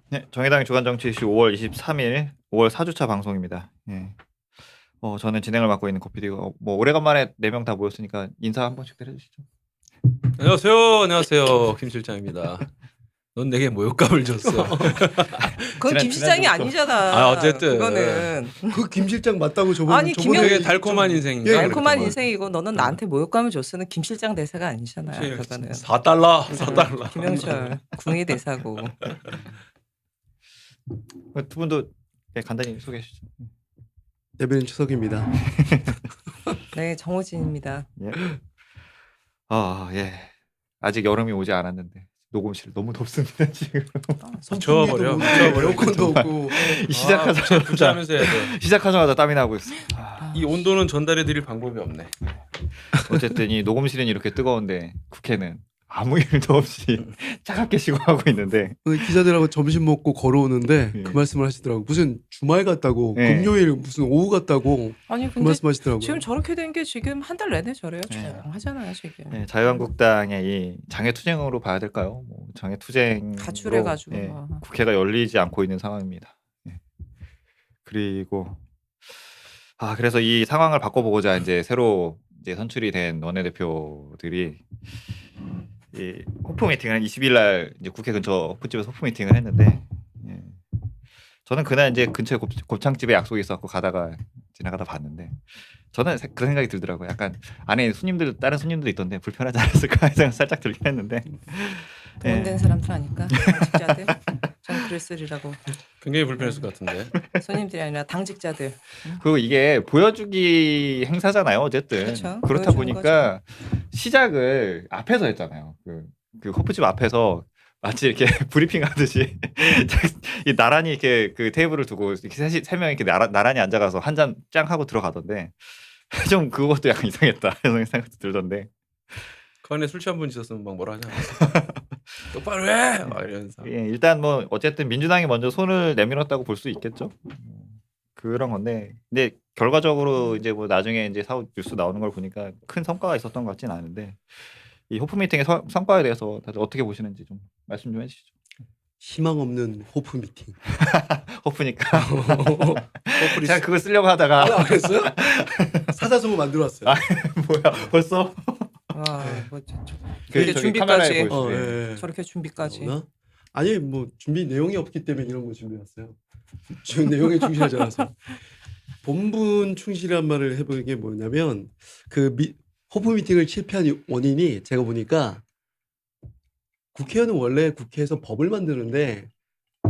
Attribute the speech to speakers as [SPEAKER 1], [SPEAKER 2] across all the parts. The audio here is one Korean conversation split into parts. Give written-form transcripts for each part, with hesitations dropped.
[SPEAKER 1] 네, 정의당 주간 정치 이슈 5월 23일 5월 4주차 방송입니다. 예. 저는 진행을 맡고 있는 고피디고 뭐 오래간만에 4명 다 모였으니까 인사 한 번씩들 해주시죠.
[SPEAKER 2] 안녕하세요. 안녕하세요. 김 실장입니다. 넌 내게 모욕감을 줬어.
[SPEAKER 3] 그건 김 실장이
[SPEAKER 1] 지난주부터.
[SPEAKER 3] 아니잖아.
[SPEAKER 2] 어쨌든.
[SPEAKER 3] 그거는
[SPEAKER 4] 그 김 실장 맞다고 저번에
[SPEAKER 3] 아니,
[SPEAKER 2] 되게 달콤한 인생인가?
[SPEAKER 4] 예,
[SPEAKER 3] 달콤한 인생이고 너는 나한테 모욕감을 줬으는 김 실장 대사가 아니잖아요.
[SPEAKER 2] 그치.
[SPEAKER 3] 그거는
[SPEAKER 2] 4달러. 4달러.
[SPEAKER 3] 김영철 궁의 대사고.
[SPEAKER 1] 두 분도 간단히 소개해 주시죠.
[SPEAKER 4] 대변인 추석입니다.
[SPEAKER 3] 네, 정호진입니다.
[SPEAKER 1] 예. 예. 아직 여름이 오지 않았는데 녹음실 너무 덥습니다 지금.
[SPEAKER 2] 붙여버려.
[SPEAKER 4] 에어컨도 없고
[SPEAKER 1] 시작하자마자
[SPEAKER 2] 붙여하면서 해야 돼.
[SPEAKER 1] 시작하자마자 땀이 나고 있어.
[SPEAKER 2] 이 온도는 전달해드릴 방법이 없네.
[SPEAKER 1] 어쨌든 이 녹음실은 이렇게 뜨거운데 국회는 아무 일도 없이 차갑게 쉬고 하고 있는데
[SPEAKER 4] 기자들하고 점심 먹고 걸어오는데
[SPEAKER 1] 예.
[SPEAKER 4] 그 말씀을 하시더라고. 무슨 주말 같다고
[SPEAKER 1] 예.
[SPEAKER 4] 금요일 무슨 오후 같다고
[SPEAKER 3] 아니
[SPEAKER 4] 그
[SPEAKER 3] 근데
[SPEAKER 4] 말씀하시더라고요.
[SPEAKER 3] 지금 저렇게 된 게 지금 한 달 내내 저래요.
[SPEAKER 1] 네.
[SPEAKER 3] 조용하잖아요 지금.
[SPEAKER 1] 네, 자유한국당의 이 장애투쟁으로 봐야 될까요? 뭐 장애투쟁
[SPEAKER 3] 가출해가지고 막.
[SPEAKER 1] 국회가 열리지 않고 있는 상황입니다. 예. 그리고 그래서 이 상황을 바꿔보고자 이제 새로 이제 선출이 된 원내대표들이 이 호프 미팅을 20일 날 이제 국회 근처 호프집에서 호프 미팅을 했는데 예. 저는 그날 이제 근처에 곱창집에 약속이 있었고 가다가 지나가다 봤는데 저는 그런 생각이 들더라고요. 약간 안에 다른 손님들 있던데 불편하지 않았을까 생각 살짝 들긴 했는데
[SPEAKER 3] 동원된 사람들 아닐까? 당직자들. 전 그랬으리라고.
[SPEAKER 2] 굉장히 불편했을 것 같은데.
[SPEAKER 3] 손님들이 아니라 당직자들.
[SPEAKER 1] 그리고 이게 보여주기 행사잖아요. 어쨌든
[SPEAKER 3] 그렇죠.
[SPEAKER 1] 그렇다
[SPEAKER 3] 보여주는
[SPEAKER 1] 보니까 시작을 앞에서 했잖아요. 그 호프집 앞에서 마치 이렇게 브리핑 하듯이 이 나란히 이렇게 그 테이블을 두고 이렇게 세 명이 이렇게 나란히 앉아가서 한 잔 짱 하고 들어가던데 좀 그것도 약간 이상했다 이런 생각도 들던데.
[SPEAKER 2] 그 안에 술 취한 분 있었으면 막 뭐라 하지 않았어. 똑바로 해! 막 이러면서.
[SPEAKER 1] 예, 일단 뭐 어쨌든 민주당이 먼저 손을 내밀었다고 볼 수 있겠죠. 그런 건데, 근데 결과적으로 이제 뭐 나중에 이제 사후 뉴스 나오는 걸 보니까 큰 성과가 있었던 것 같지는 않은데 이 호프 미팅의 성과에 대해서 다들 어떻게 보시는지 좀 말씀 좀 해주시죠.
[SPEAKER 4] 희망 없는 호프 미팅.
[SPEAKER 1] 호프니까. 제가 그걸 쓰려고 하다가
[SPEAKER 4] 그랬어요? 사자성어 만들어 왔어요.
[SPEAKER 1] 뭐야 벌써
[SPEAKER 3] 와,
[SPEAKER 4] 네.
[SPEAKER 3] 뭐
[SPEAKER 1] 그
[SPEAKER 3] 이렇게
[SPEAKER 1] 저기 카메라에
[SPEAKER 3] 준비까지.
[SPEAKER 1] 보여주세요.
[SPEAKER 4] 예.
[SPEAKER 3] 저렇게 준비까지.
[SPEAKER 4] 그러나? 아니 뭐 준비 내용이 없기 때문에 이런 거 준비해 왔어요. 지금 내용에 충실하지 않아서. 본분 충실한 말을 해보는 게 뭐냐면 호프 미팅을 실패한 원인이 제가 보니까 국회의원은 원래 국회에서 법을 만드는데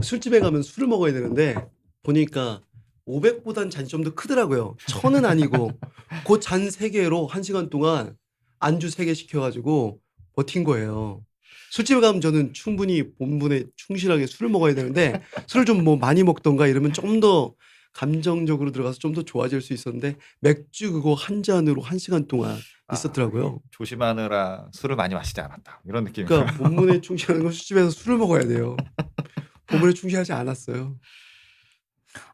[SPEAKER 4] 술집에 가면 술을 먹어야 되는데 보니까 500보단 잔이 좀 더 크더라고요. 1000은 아니고 그 잔 3개로 1시간 동안 안주 3개 시켜가지고 버틴 거예요. 술집에 가면 저는 충분히 본분에 충실하게 술을 먹어야 되는데 술을 좀 뭐 많이 먹던가 이러면 좀 더 감정적으로 들어가서 좀 더 좋아질 수 있었는데 맥주 그거 한 잔으로 1시간 동안 있었더라고요.
[SPEAKER 1] 조심하느라 술을 많이 마시지 않았다 이런 느낌.
[SPEAKER 4] 그러니까 본분에 충실하는 건 술집에서 술을 먹어야 돼요. 본분에 충실하지 않았어요.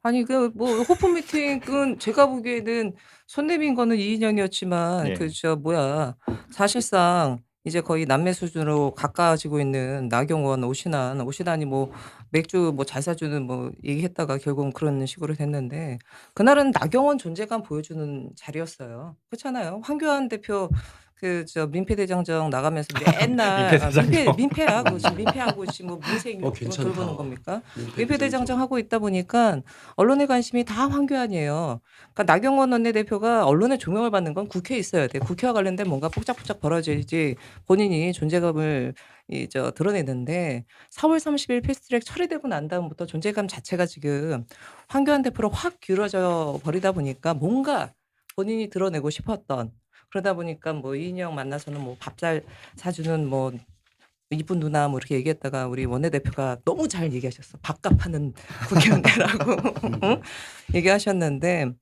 [SPEAKER 3] 아니 그 뭐 호프 미팅은 제가 보기에는 손 내민 거는 이인영이었지만
[SPEAKER 1] 예.
[SPEAKER 3] 그 사실상 이제 거의 남매 수준으로 가까워지고 있는 나경원, 오신환이 뭐 맥주 뭐 잘 사주는 뭐 얘기했다가 결국은 그런 식으로 됐는데 그날은 나경원 존재감 보여주는 자리였어요. 그렇잖아요. 황교안 대표 민폐대장정 나가면서 맨날
[SPEAKER 1] 민폐대장정.
[SPEAKER 3] 민폐하고 지금 뭐 민생
[SPEAKER 4] 괜찮다.
[SPEAKER 3] 돌보는 겁니까? 민폐대장정 하고 있다 보니까 언론의 관심이 다 황교안이에요. 그러니까 나경원 원내대표가 언론의 조명을 받는 건 국회에 있어야 돼. 국회와 관련된 뭔가 폭작폭작 벌어져야지 본인이 존재감을 드러내는데 4월 30일 패스트트랙 처리되고 난 다음부터 존재감 자체가 지금 황교안 대표로 확 기울어져 버리다 보니까 뭔가 본인이 드러내고 싶었던 그러다 보니까 뭐 이인영 만나서는 뭐 밥 잘 사주는 뭐 이쁜 누나 뭐 이렇게 얘기했다가 우리 원내대표가 너무 잘 얘기하셨어. 밥값하는 국회의원이라고 얘기하셨는데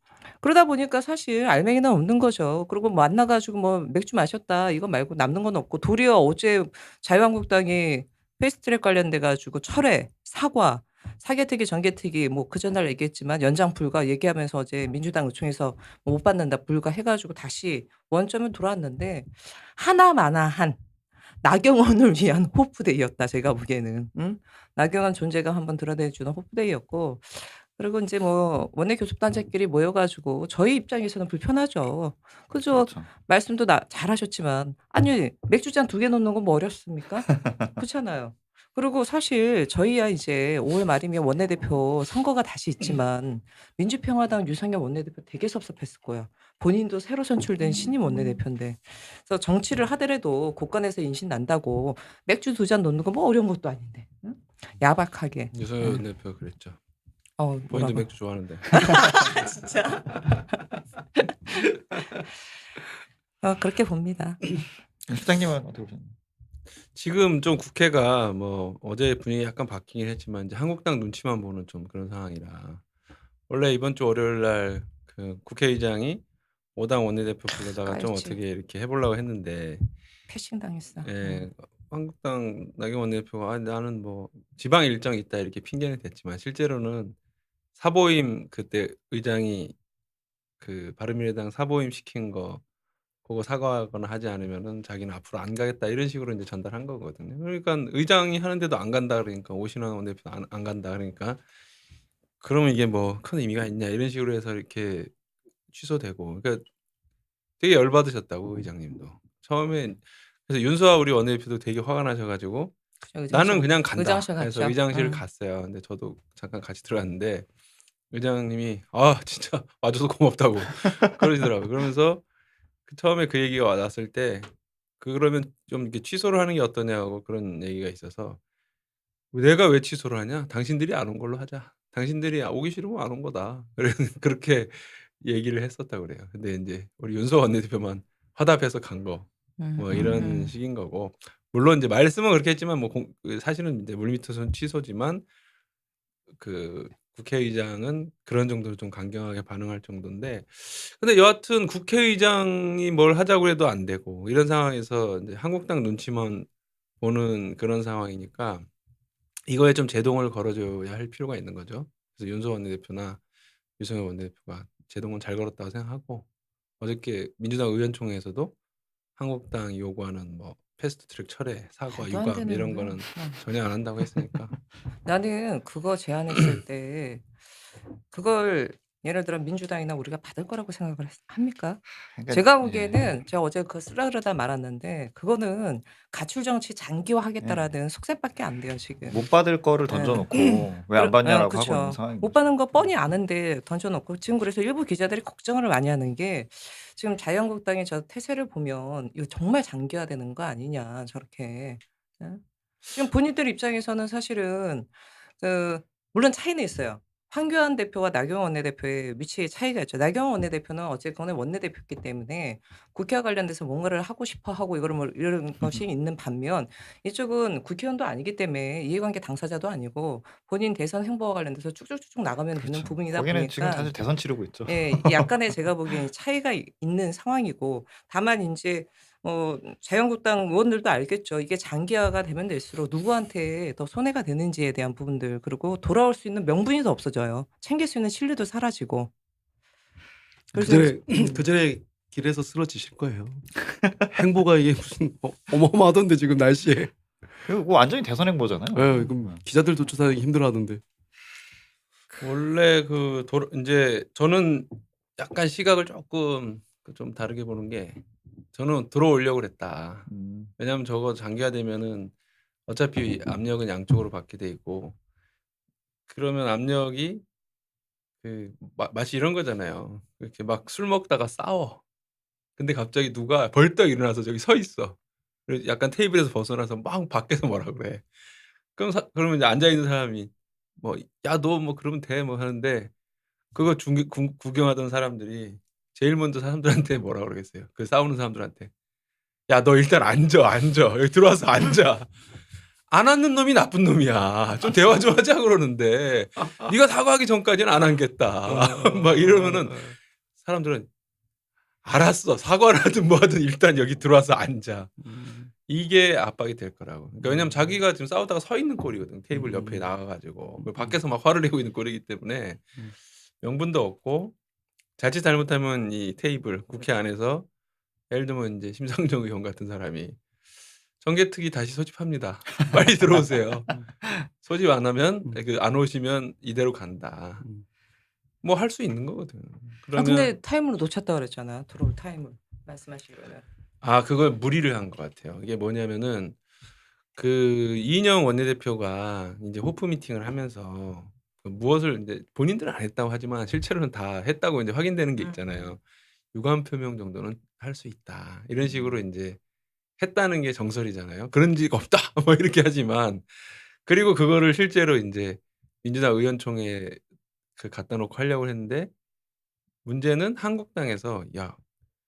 [SPEAKER 3] 그러다 보니까 사실 알맹이는 없는 거죠. 그리고 만나가지고 뭐 맥주 마셨다 이거 말고 남는 건 없고 도리어 어제 자유한국당이 패스트트랙 관련돼 가지고 철회, 사과, 사개특위, 전개특위 뭐 그 전날 얘기했지만 연장 불가 얘기하면서 어제 민주당 의총에서 못 받는다 불가 해가지고 다시 원점은 돌아왔는데 하나마나한 나경원을 위한 호프데이였다 제가 보기에는. 나경원 존재감 한번 드러내주는 호프데이였고 그리고 인제 뭐 원내 교섭단체끼리 모여 가지고 저희 입장에서는 불편하죠. 그죠.
[SPEAKER 1] 그렇죠.
[SPEAKER 3] 말씀도 잘하셨지만 아니 맥주잔 2개 놓는 건 뭐 어렵습니까? 그렇잖아요. 그리고 사실 저희야 이제 5월 말이면 원내대표 선거가 다시 있지만 민주평화당 유승엽 원내대표 되게 섭섭했을 거예요. 본인도 새로 선출된 신임 원내대표인데. 그래서 정치를 하더라도 곳간에서 인신 난다고 맥주 2잔 놓는 건 뭐 어려운 것도 아닌데. 응? 야박하게.
[SPEAKER 2] 유소연 대표 그랬죠. 본인도
[SPEAKER 3] 뭐라고.
[SPEAKER 2] 맥주 좋아하는데.
[SPEAKER 3] 진짜. 그렇게 봅니다.
[SPEAKER 1] 실장님은 어떻게 보셨나요?
[SPEAKER 2] 지금 좀 국회가 뭐 어제 분위기 약간 바뀌긴 했지만 이제 한국당 눈치만 보는 좀 그런 상황이라 원래 이번 주 월요일 날 그 국회의장이 5당 원내대표 불러다가 좀
[SPEAKER 3] 알지.
[SPEAKER 2] 어떻게 이렇게 해보려고 했는데
[SPEAKER 3] 패싱 당했어.
[SPEAKER 2] 예, 한국당 나경원 원내대표가 나는 뭐 지방 일정이 있다 이렇게 핑계는 댔지만 실제로는 사보임 그때 의장이 그 바른미래당 사보임 시킨 거 보고 사과하거나 하지 않으면은 자기는 앞으로 안 가겠다 이런 식으로 이제 전달한 거거든요. 그러니까 의장이 하는데도 안 간다 그러니까 오신환 원내대표 안 간다 그러니까 그러면 이게 뭐 큰 의미가 있냐 이런 식으로 해서 이렇게 취소되고 그러니까 되게 열받으셨다고 의장님도 처음에 그래서 윤수아 우리 원내대표도 되게 화가 나셔가지고 나는 그냥 간다
[SPEAKER 3] 의장실
[SPEAKER 2] 해서
[SPEAKER 3] 갔죠.
[SPEAKER 2] 의장실 갔어요. 근데 저도 잠깐 같이 들어갔는데 의장님이 아 진짜 와줘서 고맙다고 그러시더라고요. 그러면서 처음에 그 얘기가 왔을 때 그러면 좀 이렇게 취소를 하는 게 어떠냐고 그런 얘기가 있어서 내가 왜 취소를 하냐? 당신들이 안 온 걸로 하자. 당신들이 오기 싫으면 안 온 거다. 그렇게 얘기를 했었다고 그래요. 근데 이제 우리 윤수아 원내대표만 화답해서 간 거. 뭐 이런 식인 거고. 물론 이제 말씀은 그렇게 했지만 뭐 사실은 이제 물밑에서는 취소지만 그 국회의장은 그런 정도로 좀 강경하게 반응할 정도인데 근데 여하튼 국회의장이 뭘 하자고 해도 안 되고 이런 상황에서 이제 한국당 눈치만 보는 그런 상황이니까 이거에 좀 제동을 걸어줘야 할 필요가 있는 거죠. 그래서 윤수아 원내대표나 유승엽 원내대표가 제동은 잘 걸었다고 생각하고 어저께 민주당 의원총회에서도 한국당이 요구하는 뭐 패스트트랙 철회, 사과,
[SPEAKER 3] 말도 안
[SPEAKER 2] 유감
[SPEAKER 3] 되는
[SPEAKER 2] 이런
[SPEAKER 3] 거야.
[SPEAKER 2] 거는 전혀 안 한다고 했으니까
[SPEAKER 3] 나는 그거 제안했을 때 그걸 예를 들어 민주당이나 우리가 받을 거라고 생각을 합니까?
[SPEAKER 1] 그러니까
[SPEAKER 3] 제가
[SPEAKER 1] 예.
[SPEAKER 3] 보기에는 제가 어제 그거 쓰라 그러다 말았는데 그거는 가출 정치
[SPEAKER 1] 예.
[SPEAKER 3] 장기화하겠다라는 속셈밖에 안 돼요 지금.
[SPEAKER 1] 못 받을 거를
[SPEAKER 3] 예.
[SPEAKER 1] 던져놓고 왜 안 받냐라고 하고 있는
[SPEAKER 3] 그쵸.
[SPEAKER 1] 상황인
[SPEAKER 3] 못
[SPEAKER 1] 거죠.
[SPEAKER 3] 받는 거 뻔히 아는데 던져놓고 지금 그래서 일부 기자들이 걱정을 많이 하는 게 지금 자유한국당의 저 태세를 보면 이거 정말 장기화되는 거 아니냐 저렇게. 예? 지금 본인들 입장에서는 사실은 물론 차이는 있어요. 황교안 대표와 나경원 원내대표의 위치의 차이가 있죠. 나경원 원내대표는 어쨌거나 원내대표이기 때문에 국회와 관련돼서 뭔가를 하고 싶어 하고 이거를 뭐 이런 것이 있는 반면 이쪽은 국회의원도 아니기 때문에 이해관계 당사자도 아니고 본인 대선 행보와 관련돼서 쭉쭉쭉쭉 나가면 되는
[SPEAKER 1] 그렇죠.
[SPEAKER 3] 부분이다
[SPEAKER 1] 거기는 지금
[SPEAKER 3] 보니까
[SPEAKER 1] 사실 대선 치르고 있죠.
[SPEAKER 3] 예, 약간의 제가 보기에는 차이가 있는 상황이고 다만 인제 자유한국당 의원들도 알겠죠. 이게 장기화가 되면 될수록 누구한테 더 손해가 되는지에 대한 부분들 그리고 돌아올 수 있는 명분이 더 없어져요. 챙길 수 있는 신뢰도 사라지고. 그래서
[SPEAKER 4] 그 전에 길에서 쓰러지실 거예요. 행보가 이게 무슨 어마어마하던데 지금 날씨에.
[SPEAKER 1] 그거 완전히 대선 행보잖아요.
[SPEAKER 4] 예, 그럼 기자들도 조사하기 힘들어하던데.
[SPEAKER 2] 원래 이제 저는 약간 시각을 조금 좀 다르게 보는 게 저는 들어오려고 그랬다. 왜냐하면 저거 장기화되면은 어차피 압력은 양쪽으로 받게 돼 있고 그러면 압력이 마치 이런 거잖아요. 이렇게 막 술 먹다가 싸워. 근데 갑자기 누가 벌떡 일어나서 저기 서 있어. 그래서 약간 테이블에서 벗어나서 막 밖에서 뭐라 그래. 그러면 이제 앉아 있는 사람이 뭐 야 너 뭐 그러면 돼 뭐 하는데 그거 구경하던 사람들이 제일 먼저 사람들한테 뭐라 그러겠어요. 그 싸우는 사람들한테 야 너 일단 앉아 여기 들어와서 앉아. 안 앉는 놈이 나쁜 놈이야. 좀 대화 좀 하자 그러는데 네가 사과하기 전까지는 안 앉겠다. 막 이러면은 사람들은 알았어 사과를 하든 뭐 하든 일단 여기 들어와서 앉아. 이게 압박이 될 거라고. 그러니까 왜냐면 자기가 지금 싸우다가 서 있는 꼴이거든. 테이블 옆에 나가가지고 밖에서 막 화를 내고 있는 꼴이기 때문에 명분도 없고 자칫 잘못하면 이 테이블 국회 안에서 예를 들면 이제 심상정 의원 같은 사람이 정개특위 다시 소집합니다. 빨리 들어오세요. 소집 안 하면 안 오시면 이대로 간다.
[SPEAKER 4] 음.
[SPEAKER 2] 뭐 할 수 있는 거거든.
[SPEAKER 3] 아
[SPEAKER 2] 그러면
[SPEAKER 3] 근데 타임을 놓쳤다 그랬잖아. 들어올 타임을 말씀하시기로는.
[SPEAKER 2] 그걸 무리를 한 것 같아요. 이게 뭐냐면은 그 이인영 원내대표가 이제 호프 미팅을 하면서 무엇을 이제 본인들은 안 했다고 하지만 실제로는 다 했다고 이제 확인되는 게 있잖아요. 유감 표명 정도는 할 수 있다. 이런 식으로 이제 했다는 게 정설이잖아요. 그런 적 없다. 뭐 이렇게 하지만 그리고 그거를 실제로 이제 민주당 의원총회에 갖다 놓고 하려고 했는데 문제는 한국당에서 야,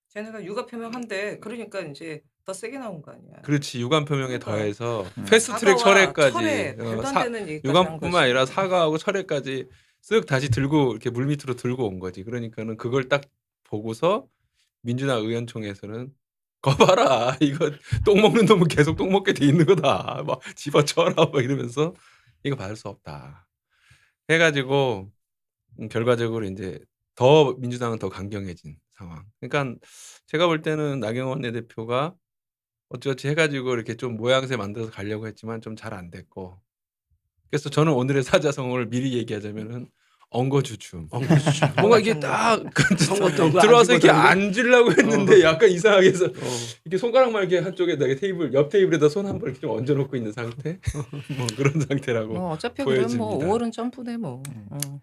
[SPEAKER 3] 쟤네가 육아 표명한대. 그러니까 이제 더 세게 나온 거 아니야.
[SPEAKER 2] 그렇지 유감 표명에
[SPEAKER 3] 그러니까.
[SPEAKER 2] 더해서 패스트트랙
[SPEAKER 3] 사과와
[SPEAKER 2] 철회까지
[SPEAKER 3] 철회, 말도 안 되는 얘기까지 한
[SPEAKER 2] 유감뿐만
[SPEAKER 3] 거지.
[SPEAKER 2] 아니라 사과하고 철회까지 쓱 다시 들고 이렇게 물밑으로 들고 온 거지. 그러니까는 그걸 딱 보고서 민주당 의원총회에서는 거봐라 이거 똥 먹는 놈은 계속 똥 먹게 돼 있는 거다. 막 집어쳐라 막 이러면서 이거 받을 수 없다. 해가지고 결과적으로 이제 더 민주당은 더 강경해진 상황. 그러니까 제가 볼 때는 나경원 원내대표가 어찌어찌 해가지고 이렇게 좀 모양새 만들어서 가려고 했지만 좀 잘 안 됐고. 그래서 저는 오늘의 사자성어를 미리 얘기하자면은 엉거주춤. 뭔가 이게 딱 들어와서 이렇게 앉으려고 했는데 약간 이상하게 해서 이렇게 손가락만 이렇게 한쪽에 테이블 옆 테이블에다 손 한 번 이렇게 좀 얹어놓고 있는 상태. 뭐 그런 상태라고.
[SPEAKER 3] 뭐 어차피 그럼 뭐
[SPEAKER 2] 보여집니다.
[SPEAKER 3] 5월은 점프네 뭐.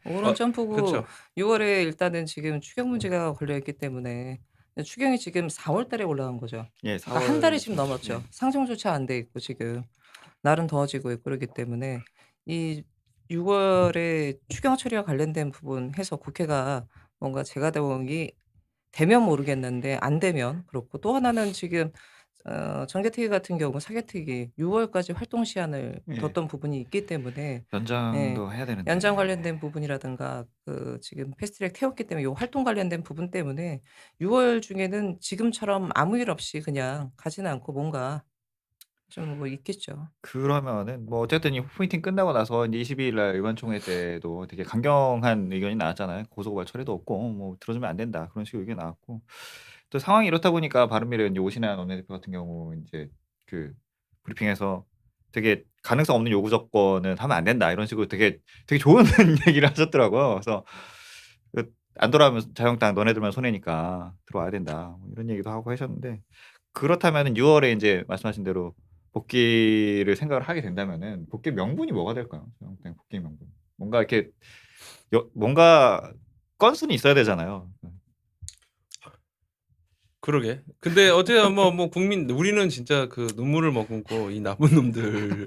[SPEAKER 3] 5월은 점프고
[SPEAKER 2] 그렇죠.
[SPEAKER 3] 6월에 일단은 지금 추경 문제가 걸려 있기 때문에 추경이 지금 4월 달에 올라간 거죠.
[SPEAKER 1] 예,
[SPEAKER 3] 그러니까 한 달이 지금 넘었죠. 상정조차 안 돼 있고 지금 날은 더워지고 있고 그러기 때문에 이 6월에 추경 처리와 관련된 부분 해서 국회가 뭔가 재가동이 되면 모르겠는데 안 되면 그렇고 또 하나는 지금 정개특위 같은 경우 사개특위 6월까지 활동 시한을
[SPEAKER 1] 예.
[SPEAKER 3] 뒀던 부분이 있기 때문에
[SPEAKER 1] 연장도 해야 되는데.
[SPEAKER 3] 연장 관련된 부분이라든가 지금 패스트트랙 태웠기 때문에 요 활동 관련된 부분 때문에 6월 중에는 지금처럼 아무 일 없이 그냥 가지는 않고 뭔가 좀 뭐 있겠죠.
[SPEAKER 1] 그러면은 뭐 어쨌든 이 호프 미팅 끝나고 나서 이제 22일 날 의원총회 때도 되게 강경한 의견이 나왔잖아요. 고소고발 처리도 없고 뭐 들어주면 안 된다 그런 식의 의견이 나왔고 또 상황이 이렇다 보니까 바른미래 이제 오신환 원내대표 같은 경우 이제 그 브리핑에서 되게 가능성 없는 요구 조건은 하면 안 된다 이런 식으로 되게 좋은 얘기를 하셨더라고요. 그래서 안 돌아오면 자유한국당 너네들만 손해니까 들어와야 된다 뭐 이런 얘기도 하고 하셨는데 그렇다면은 6월에 이제 말씀하신 대로 복귀를 생각을 하게 된다면은 복귀 명분이 뭐가 될까요? 자유한국당 복귀 명분. 뭔가 이렇게 뭔가 건수는 있어야 되잖아요.
[SPEAKER 2] 그러게. 근데 어쨌든 뭐 국민 우리는 진짜 그 눈물을 머금고 이 나쁜 놈들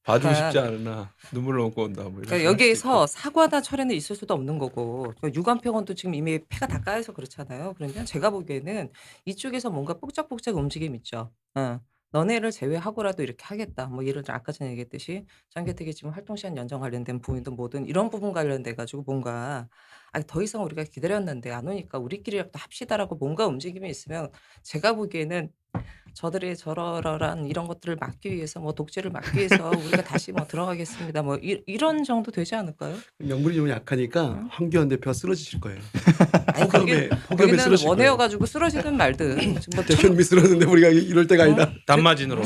[SPEAKER 2] 봐주고 싶지 않으나 눈물을 머금고 온다. 뭐 이런
[SPEAKER 3] 그러니까 여기에서 사과나 철회는 있을 수도 없는 거고 유감평원도 지금 이미 패가 다 까여서 그렇잖아요. 그러면 제가 보기에는 이쪽에서 뭔가 뽁짝뽁짝 움직임 있죠. 너네를 제외하고라도 이렇게 하겠다. 뭐 예를 들어 아까 전에 얘기했듯이 정개특위 지금 활동 시한 연장 관련된 부분이든 뭐든 이런 부분 관련돼 가지고 뭔가 더 이상 우리가 기다렸는데 안 오니까 우리끼리라도 합시다라고 뭔가 움직임이 있으면 제가 보기에는 저들의 저러한 이런 것들을 막기 위해서 뭐 독재를 막기 위해서 우리가 다시 뭐 들어가겠습니다. 뭐 이런 정도 되지 않을까요?
[SPEAKER 4] 명분이 좀 약하니까 황교안 대표가 쓰러지실 거예요.
[SPEAKER 3] 아니
[SPEAKER 4] 폭염에
[SPEAKER 3] 거기는
[SPEAKER 4] 쓰러질
[SPEAKER 3] 원해여
[SPEAKER 4] 거예요.
[SPEAKER 3] 가지고 쓰러지든 말든 지금 뭐
[SPEAKER 4] 대표님이 쓰러졌는데 우리가 이럴 때가 아니다.
[SPEAKER 2] 단마진으로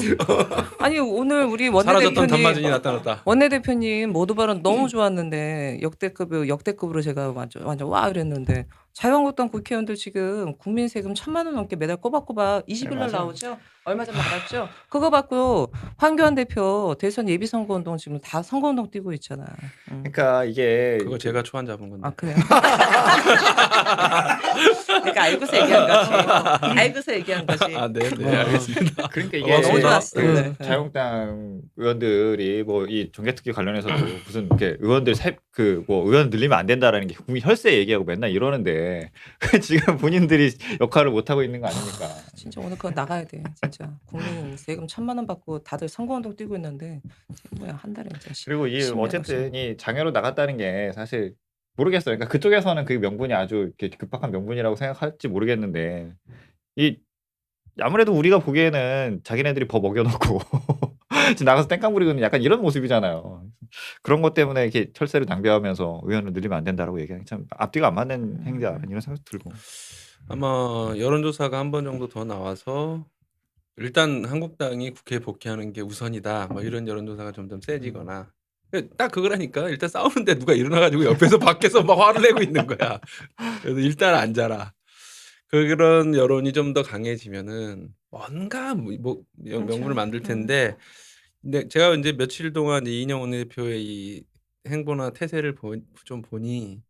[SPEAKER 3] 아니 오늘 우리
[SPEAKER 2] 사라졌던 단마진이
[SPEAKER 3] 원내대표님
[SPEAKER 2] 나타났다.
[SPEAKER 3] 원내대표님 모두 발언 너무 좋았는데 역대급으로 제가 완전 와 이랬는데 자유한국당 국회의원들 지금 국민 세금 1,000만 원 넘게 매달 꼬박꼬박 20일 날
[SPEAKER 1] 맞아요.
[SPEAKER 3] 나오죠. 얼마 전 나갔죠. 그거 받고 황교안 대표 대선 예비 선거운동 지금 다 선거운동 뛰고 있잖아.
[SPEAKER 1] 그러니까 이게
[SPEAKER 2] 그거 제가 초안 잡은 건데.
[SPEAKER 3] 아 그래요? 그러니까 알고서 얘기한 거지. 알고서 얘기한 거지.
[SPEAKER 2] 네, 알겠습니다.
[SPEAKER 1] 그러니까
[SPEAKER 2] 너무
[SPEAKER 1] 이게
[SPEAKER 3] 좋았어. 네.
[SPEAKER 1] 자유한국당 의원들이 뭐 이 정개특위 관련해서도 무슨 이렇게 의원들 뭐 의원 늘리면 안 된다라는 게 국민 혈세 얘기하고 맨날 이러는데 지금 본인들이 역할을 못 하고 있는 거 아닙니까?
[SPEAKER 3] 진짜 오늘 그거 나가야 돼. 진짜 국민 세금 1,000만 원 받고 다들 선거운동 뛰고 있는데 뭐야 한 달에 진짜.
[SPEAKER 1] 그리고 이
[SPEAKER 3] 10년
[SPEAKER 1] 어쨌든 이 장애로 나갔다는 게 사실 모르겠어요. 그러니까 그쪽에서는 그 명분이 아주 이렇게 급박한 명분이라고 생각할지 모르겠는데 이 아무래도 우리가 보기에는 자기네들이 버 먹여놓고 지금 나가서 땡깡 부리고는 약간 이런 모습이잖아요. 그런 것 때문에 이렇게 철새를 낭비하면서 의원을 늘리면 안 된다라고 얘기하는 게 참 앞뒤가 안 맞는 행위다 이런 생각도 들고.
[SPEAKER 2] 아마 여론조사가 한 번 정도 더 나와서 일단 한국당이 국회에 복귀하는 게 우선이다. 뭐 이런 여론조사가 점점 세지거나 딱 그거라니까. 일단 싸우는데 누가 일어나 가지고 옆에서 밖에서 막 화를 내고 있는 거야. 그래서 일단 앉아라. 그런 여론이 좀 더 강해지면은 뭔가 명분을
[SPEAKER 3] 그렇죠.
[SPEAKER 2] 만들 텐데 근데 제가 이제 며칠 동안 이인영 원내대표의 이 행보나 태세를 좀 보니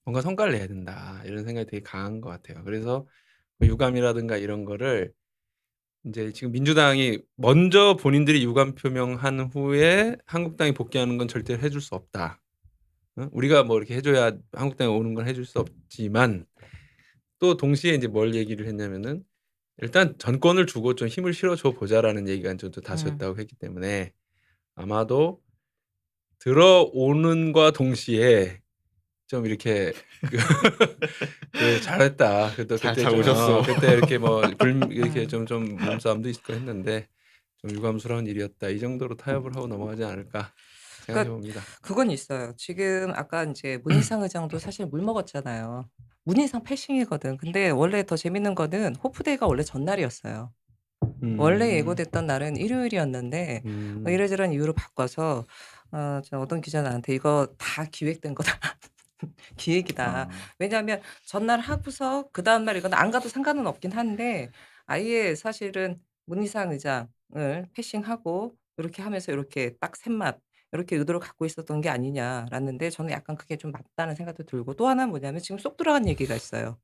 [SPEAKER 2] 뭔가 성과를 내야 된다 이런 생각이 되게 강한 것 같아요. 그래서 유감이라든가 이런 거를 이제 지금 민주당이 먼저 본인들이 유감 표명한 후에 한국당이 복귀하는 건 절대 해줄 수 없다. 우리가 뭐 이렇게 해줘야 한국당에 오는 건 해줄 수 없지만 또 동시에 이제 뭘 얘기를 했냐면은 일단 전권을 주고 좀 힘을 실어줘 보자라는 얘기가 좀 다수였다고 했기 때문에 아마도 들어오는과 동시에 좀 이렇게 잘했다. 그때
[SPEAKER 1] 잘 오셨어.
[SPEAKER 2] 그때 이렇게 뭐 이렇게 좀 몸싸움도 있을 거 했는데 좀 유감스러운 일이었다. 이 정도로 타협을 하고 넘어가지 않을까 생각해
[SPEAKER 3] 그러니까
[SPEAKER 2] 봅니다.
[SPEAKER 3] 그건 있어요. 지금 아까 이제 문희상 의장도 사실 물 먹었잖아요. 문희상 패싱이거든. 근데 원래 더 재밌는 거는 호프데이가 원래 전날이었어요. 원래 예고됐던 날은 일요일이었는데 이래저런 이유로 바꿔서 저 어떤 기자 나한테 "이거 다 기획된 거다. 기획이다." 왜냐하면 전날 하고서 그다음 날 이건 안 가도 상관은 없긴 한데 아예 사실은 문희상 의장을 패싱하고 이렇게 하면서 이렇게 딱 셋맛 이렇게 의도를 갖고 있었던 게 아니냐라는데 저는 약간 그게 좀 맞다는 생각도 들고 또 하나는 뭐냐면 지금 쏙 들어간 얘기가 있어요.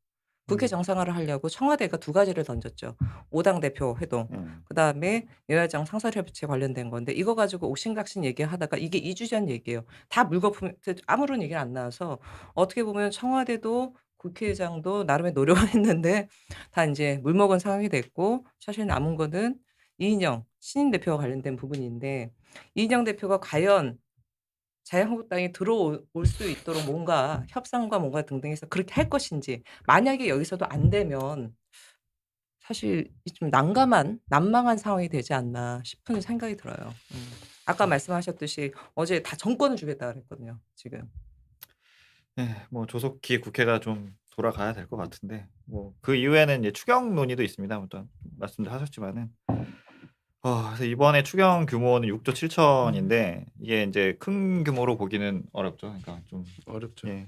[SPEAKER 3] 국회 정상화를 하려고 청와대가 두 가지를 던졌죠. 5당 대표 회동 그다음에 여야정 상설협의체 관련된 건데 이거 가지고 옥신각신 얘기하다가 이게 2주 전 얘기예요. 다 물거품 아무런 얘기가 안 나와서 어떻게 보면 청와대도 국회의장도 나름의 노력을 했는데 다 인제 물먹은 상황이 됐고 사실 남은 거는 이인영 신임 대표와 관련된 부분인데 이인영 대표가 과연 자유한국당이 들어올 수 있도록 뭔가 협상과 뭔가 등등 해서 그렇게 할 것인지 만약에 여기서도 안 되면 사실 이 좀 난감한 상황이 되지 않나 싶은 생각이 들어요. 아까 말씀하셨듯이 어제 다 정권을 주겠다 그랬거든요 지금.
[SPEAKER 1] 네, 뭐 조속히 국회가 좀 돌아가야 될 것 같은데 뭐 그 이후에는 이제 추경 논의도 있습니다. 일단 말씀도 하셨지만은 그래서 이번에 추경 규모는 6조 7천인데 이게 인제 큰 규모로 보기는 어렵죠. 그러니까 좀
[SPEAKER 2] 어렵죠.
[SPEAKER 1] 예.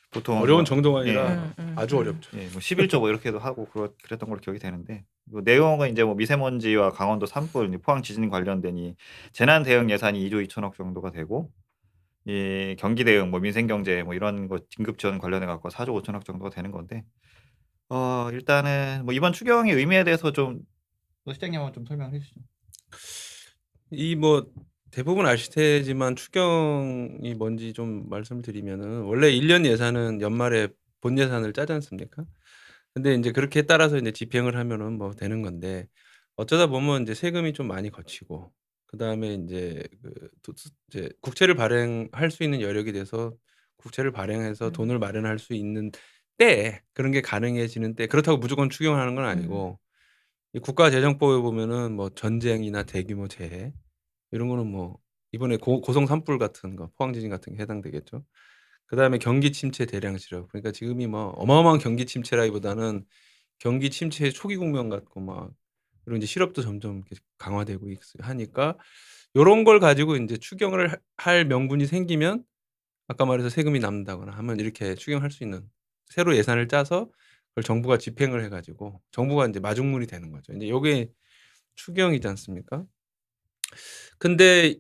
[SPEAKER 1] 보통
[SPEAKER 2] 어려운
[SPEAKER 1] 뭐
[SPEAKER 2] 정도가
[SPEAKER 1] 예.
[SPEAKER 2] 아니라 아주 어렵죠.
[SPEAKER 1] 예. 뭐 11조 뭐 이렇게도 하고 그랬던 걸로 기억이 되는데 뭐 내용은 인제 뭐 미세먼지와 강원도 산불, 이제 포항 지진 관련된 이 재난 대응 예산이 2조 2천억 정도가 되고 이 경기 대응 뭐 민생 경제 뭐 이런 거 긴급 지원 관련해 갖고 4조 5천억 정도가 되는 건데 일단은 뭐 이번 추경의 의미에 대해서 좀 노 실장님 한번 좀 설명을 해 주시죠.
[SPEAKER 2] 이 뭐 대부분 아실 테지만 추경이 뭔지 좀 말씀을 드리면은 원래 1년 예산은 연말에 본 예산을 짜지 않습니까? 근데 인제 그렇게 따라서 인제 집행을 하면은 뭐 되는 건데 어쩌다 보면 인제 세금이 좀 많이 거치고 그다음에 인제 이제 국채를 발행할 수 있는 여력이 돼서 국채를 발행해서 돈을 마련할 수 있는 때에 그런 게 가능해지는 때 그렇다고 무조건 추경을 하는 건 아니고 이 국가재정법에 보면은 뭐 전쟁이나 대규모 재해 이런 거는 뭐 이번에 고성 산불 같은 거 포항 지진 같은 게 해당되겠죠. 그다음에 경기 침체 대량 실업. 그러니까 지금이 뭐 어마어마한 경기 침체라기보다는 경기 침체의 초기 국면 같고 막 그리고 인제 실업도 점점 이렇게 강화되고 하니까 요런 걸 가지고 인제 추경을 할 명분이 생기면 아까 말해서 세금이 남는다거나 하면 이렇게 추경할 수 있는 새로 예산을 짜서 그걸 정부가 집행을 해 가지고 정부가 인제 마중물이 되는 거죠. 인제 요게 추경이지 않습니까? 근데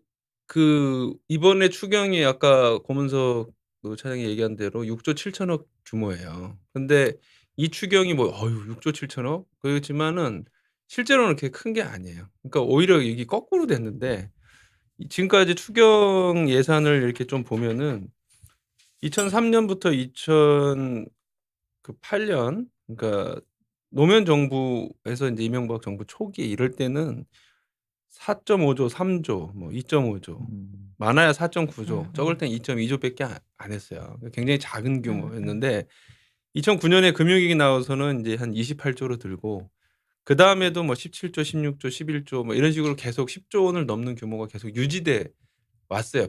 [SPEAKER 2] 이번에 추경이 아까 고문석 차장이 얘기한 대로 6조 7천억 규모예요. 근데 이 추경이 뭐 6조 7천억 그렇지만은 실제로는 그렇게 큰 게 아니에요. 그러니까 오히려 이게 거꾸로 됐는데 지금까지 추경 예산을 이렇게 좀 보면은 2003 년부터 2008년 그러니까 노무현 정부에서 인제 이명박 정부 초기 이럴 때는 4.5조, 3조, 뭐 2.5조, 많아야 4.9조, 적을 땐 2.2조 밖에 안 했어요. 그러니까 굉장히 작은 규모였는데 2009년에 금융위기 나와서는 인제 한 28조로 들고 그다음에도 뭐 17조, 16조, 11조 뭐 이런 식으로 계속 10조 원을 넘는 규모가 계속 유지돼 왔어요.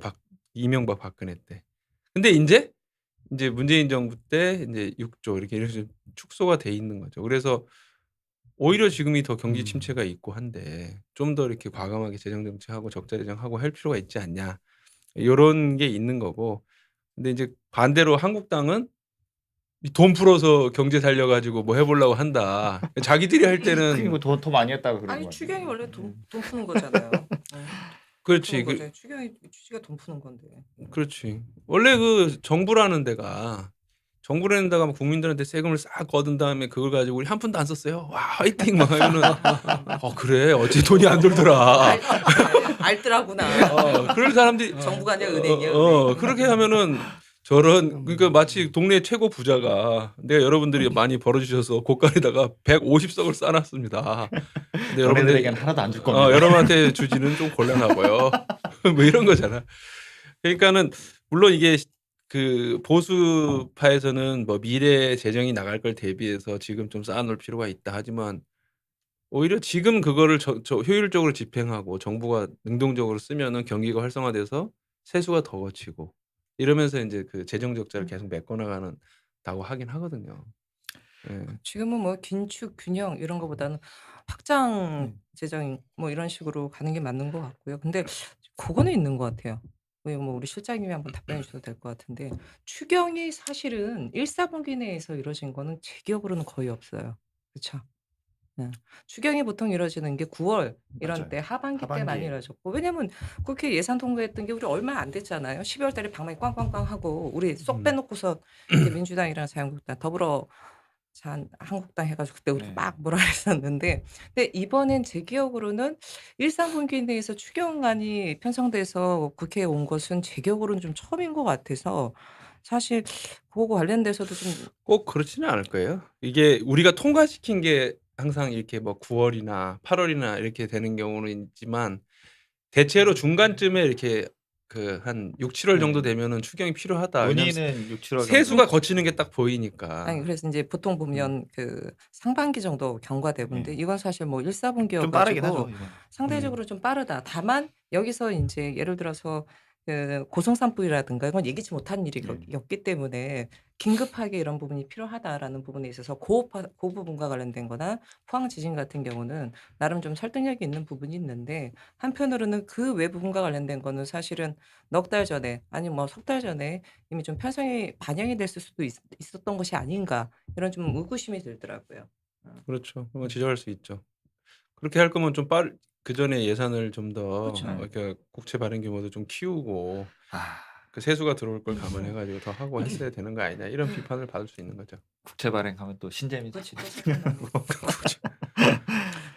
[SPEAKER 2] 이명박 박근혜 때. 근데 인제 문재인 정부 때 인제 6조 이렇게 축소가 돼 있는 거죠. 그래서 오히려 지금이 더 경기
[SPEAKER 1] 음.
[SPEAKER 2] 침체가 있고 한데 좀 더 이렇게 과감하게 재정 정책하고 적자 재정하고 할 필요가 있지 않냐. 요런 게 있는 거고. 근데 이제 반대로 한국당은 이 돈 풀어서 경제 살려 가지고 뭐 해 보려고 한다. 자기들이 할
[SPEAKER 1] 그게
[SPEAKER 2] 때는
[SPEAKER 1] 뭐돈 더 많이 했다고 그런
[SPEAKER 3] 아니
[SPEAKER 1] 거
[SPEAKER 3] 추경이
[SPEAKER 1] 같아요.
[SPEAKER 3] 원래 돈 푸는 거잖아요.
[SPEAKER 2] 그렇지.
[SPEAKER 3] 푸는 거죠. 추경이 취지가 돈 푸는 건데.
[SPEAKER 2] 그렇지. 원래 그 정부라는 데가 정부라는 데가 막 국민들한테 세금을 싹 거둔 다음에 그걸 가지고 우리 한 푼도 안 썼어요. 와 화이팅 막 하면은 그래 어째 돈이 안 돌더라.
[SPEAKER 3] 알뜰하구나.
[SPEAKER 2] 그럴 사람들이
[SPEAKER 3] 정부가 아니라 은행이요.
[SPEAKER 2] 그렇게 하면은 저런 그러니까 마치 동네 최고 부자가 내가 여러분들이 많이 벌어주셔서 곳간에다가 150석을 쌓아놨습니다. 근데
[SPEAKER 1] 너네들에게는 하나도 안 줄 겁니다.
[SPEAKER 2] 여러분한테 주지는 좀 곤란하고요. 뭐 이런 거잖아. 그러니까는 물론 이게 그 보수파에서는 뭐 미래 재정이 나갈 걸 대비해서 지금 좀 쌓아놓을 필요가 있다 하지만 오히려 지금 그거를 저 효율적으로 집행하고 정부가 능동적으로 쓰면은 경기가 활성화돼서 세수가 더 거치고 이러면서 이제 그 재정 적자를 계속 메꿔나가는다고 하긴 하거든요. 예.
[SPEAKER 3] 지금은 뭐 긴축 균형 이런 거보다는 확장 재정 뭐 이런 식으로 가는 게 맞는 것 같고요. 근데 그거는 있는 것 같아요. 뭐 우리 실장님이 한번 답변해 주셔도 될 것 같은데 추경이 사실은 1사분기 내에서 이루어진 거는 제 기억으로는 거의 없어요. 그렇죠? 네. 추경이 보통 이루어지는 게 9월 이런
[SPEAKER 1] 맞아요.
[SPEAKER 3] 때 하반기 때 많이
[SPEAKER 1] 하반기에.
[SPEAKER 3] 이루어졌고 왜냐면 국회 예산 통과했던 게 우리 얼마 안 됐잖아요. 12월 달에 방망이 꽝꽝꽝 하고 우리 쏙 빼놓고서 이제 민주당이랑 자유한국당 더불어 한국당 해가지고 그때 우리
[SPEAKER 1] 네.
[SPEAKER 3] 막 뭐라 했었는데 근데 이번엔 제 기억으로는 1사분기 내에서 추경안이 편성돼서 국회에 온 것은 제 기억으로는 좀 처음인 것 같아서 사실 그거 관련돼서도 좀
[SPEAKER 2] 꼭 그렇지는 않을 거예요. 이게 우리가 통과시킨 게 항상 이렇게 뭐 9월이나 8월이나 이렇게 되는 경우는 있지만 대체로 중간쯤에 이렇게 그 한 6-7월 정도
[SPEAKER 1] 네.
[SPEAKER 2] 되면은 추경이 필요하다. 왜냐면
[SPEAKER 1] 논의는 6-7월
[SPEAKER 2] 세수가 거치는 게 딱 보이니까.
[SPEAKER 3] 아니 그래서 이제 보통 보면 그 상반기 정도 경과되는데
[SPEAKER 1] 네.
[SPEAKER 3] 이건 사실 뭐
[SPEAKER 1] 좀
[SPEAKER 3] 1사분기여
[SPEAKER 1] 빠르긴
[SPEAKER 3] 가지고
[SPEAKER 1] 하죠. 이건.
[SPEAKER 3] 상대적으로 좀 빠르다. 다만 여기서 인제 예를 들어서 그 고성산불이라든가 이건 예기치 못한
[SPEAKER 1] 네.
[SPEAKER 3] 일이었기 때문에 긴급하게 이런 부분이 필요하다라는 부분에 있어서 고 부분과 관련된 거나 포항 지진 같은 경우는 나름 좀 설득력이 있는 부분이 있는데 한편으로는 그 외 부분과 관련된 거는 사실은 넉 달 전에 아니면 뭐 석 달 전에 이미 좀 편성이 반영이 됐을 수도 있었던 것이 아닌가 이런 좀 의구심이 들더라고요.
[SPEAKER 2] 그렇죠. 그건 지적할 수 있죠. 그렇게 할 거면 좀 그전에 예산을 좀 더
[SPEAKER 3] 그쵸.
[SPEAKER 2] 이렇게 국채 발행 규모도 좀 키우고
[SPEAKER 1] 아,
[SPEAKER 2] 그 세수가 들어올 걸 감안해 가지고 더 하고 했어야 되는 거 아니냐 이런 비판을 받을 수 있는 거죠.
[SPEAKER 1] 국채 발행하면 또 신재미
[SPEAKER 3] 그렇지.
[SPEAKER 1] 지치.
[SPEAKER 3] 또 생각나고.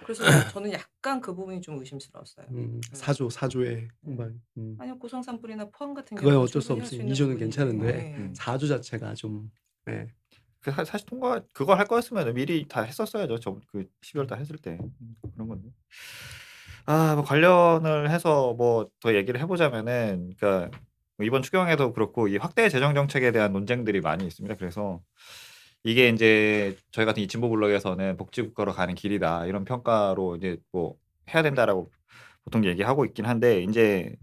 [SPEAKER 3] 그래서 저는 약간 그 부분이 좀 의심스러웠어요.
[SPEAKER 4] 4조의 후반.
[SPEAKER 3] 아니요 고성산불이나 포항 같은
[SPEAKER 4] 그건
[SPEAKER 3] 경우는
[SPEAKER 4] 어쩔 수
[SPEAKER 3] 충분히
[SPEAKER 4] 없어요.
[SPEAKER 3] 할수 있는
[SPEAKER 4] 2조는
[SPEAKER 3] 부분인데.
[SPEAKER 4] 괜찮은데
[SPEAKER 3] 네.
[SPEAKER 4] 4조 자체가 좀 예.
[SPEAKER 1] 사실 통과 그걸 할 거였으면 미리 다 했었어야죠. 그 12월 달 했을 때 그런 건데. 뭐 관련을 해서 뭐 더 얘기를 해보자면은, 그러니까 뭐 이번 추경에도 그렇고 이 확대 재정 정책에 대한 논쟁들이 많이 있습니다. 그래서 이게 이제 저희 같은 이 진보 블록에서는 복지국가로 가는 길이다 이런 평가로 이제 뭐 해야 된다라고 보통 얘기하고 있긴 한데, 이제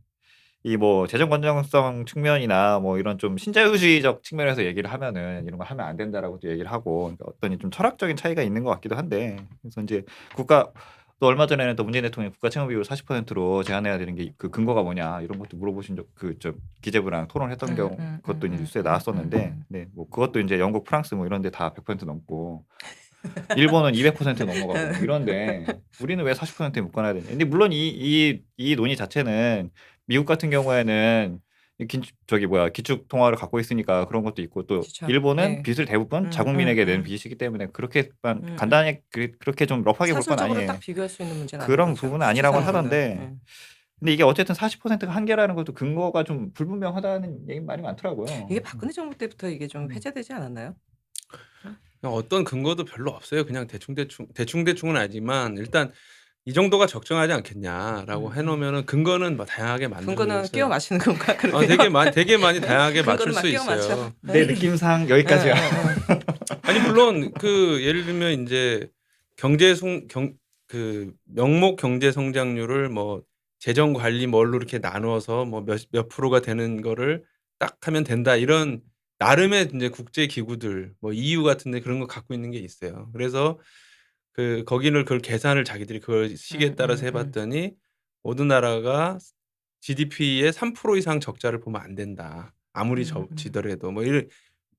[SPEAKER 1] 이 뭐 재정 건전성 측면이나 뭐 이런 좀 신자유주의적 측면에서 얘기를 하면은 이런 거 하면 안 된다라고 또 얘기를 하고, 그러니까 어떤 좀 철학적인 차이가 있는 것 같기도 한데, 그래서 이제 또 얼마 전에는 또 문재인 대통령이 국가 채무 비율 40%로 제한해야 되는 게 그 근거가 뭐냐 이런 것도 물어보신 적 기재부랑 토론했던 경우 그것도 이제 뉴스에 나왔었는데, 네, 뭐 그것도 이제 영국, 프랑스 뭐 이런 데 다 100% 넘고 일본은 200% 넘어가고 이런데 우리는 왜 40%에 묶어놔야 되냐. 근데 물론 이 논의 자체는 미국 같은 경우에는 기축 통화를 갖고 있으니까 그런 것도 있고, 또
[SPEAKER 3] 그쵸.
[SPEAKER 1] 일본은
[SPEAKER 3] 네.
[SPEAKER 1] 빚을 대부분 자국민에게 내는 빚이기 때문에 그렇게 간단하게 그렇게 좀 러프하게 볼 건
[SPEAKER 3] 사실적으로
[SPEAKER 1] 아니에요.
[SPEAKER 3] 딱 비교할 수 있는 문제는
[SPEAKER 1] 그런
[SPEAKER 3] 아닌 거죠.
[SPEAKER 1] 부분은 아니라고
[SPEAKER 3] 수치상으로는.
[SPEAKER 1] 하던데, 근데 이게 어쨌든 40%가 한계라는 것도 근거가 좀 불분명하다는 얘기 말이 많더라고요.
[SPEAKER 3] 이게 박근혜 정부 때부터 이게 좀 회자되지 않았나요?
[SPEAKER 2] 그냥 어떤 근거도 별로 없어요. 그냥 대충은 아니지만 일단 이 정도가 적정하지 않겠냐라고 해놓으면은 근거는 뭐 다양하게 만들 수
[SPEAKER 3] 근거는
[SPEAKER 2] 있어요.
[SPEAKER 3] 끼워 맞추는 건가? 그러면
[SPEAKER 2] 되게 많이 다양하게 맞출
[SPEAKER 3] 근거는 막
[SPEAKER 2] 수
[SPEAKER 3] 끼워 맞춰.
[SPEAKER 2] 있어요.
[SPEAKER 1] 내 느낌상 여기까지야.
[SPEAKER 2] 아니 물론 그 예를 들면 이제 그 명목 경제 성장률을 뭐 재정 관리 뭘로 이렇게 나누어서 뭐 몇 프로가 되는 거를 딱 하면 된다 이런 나름의 이제 국제 기구들 뭐 EU 같은데 그런 거 갖고 있는 게 있어요. 그래서 거기는 그걸 계산을 자기들이 그 시기에 따라서 해봤더니 모든 나라가 GDP의 3% 이상 적자를 보면 안 된다. 아무리 지더라도 뭐 이런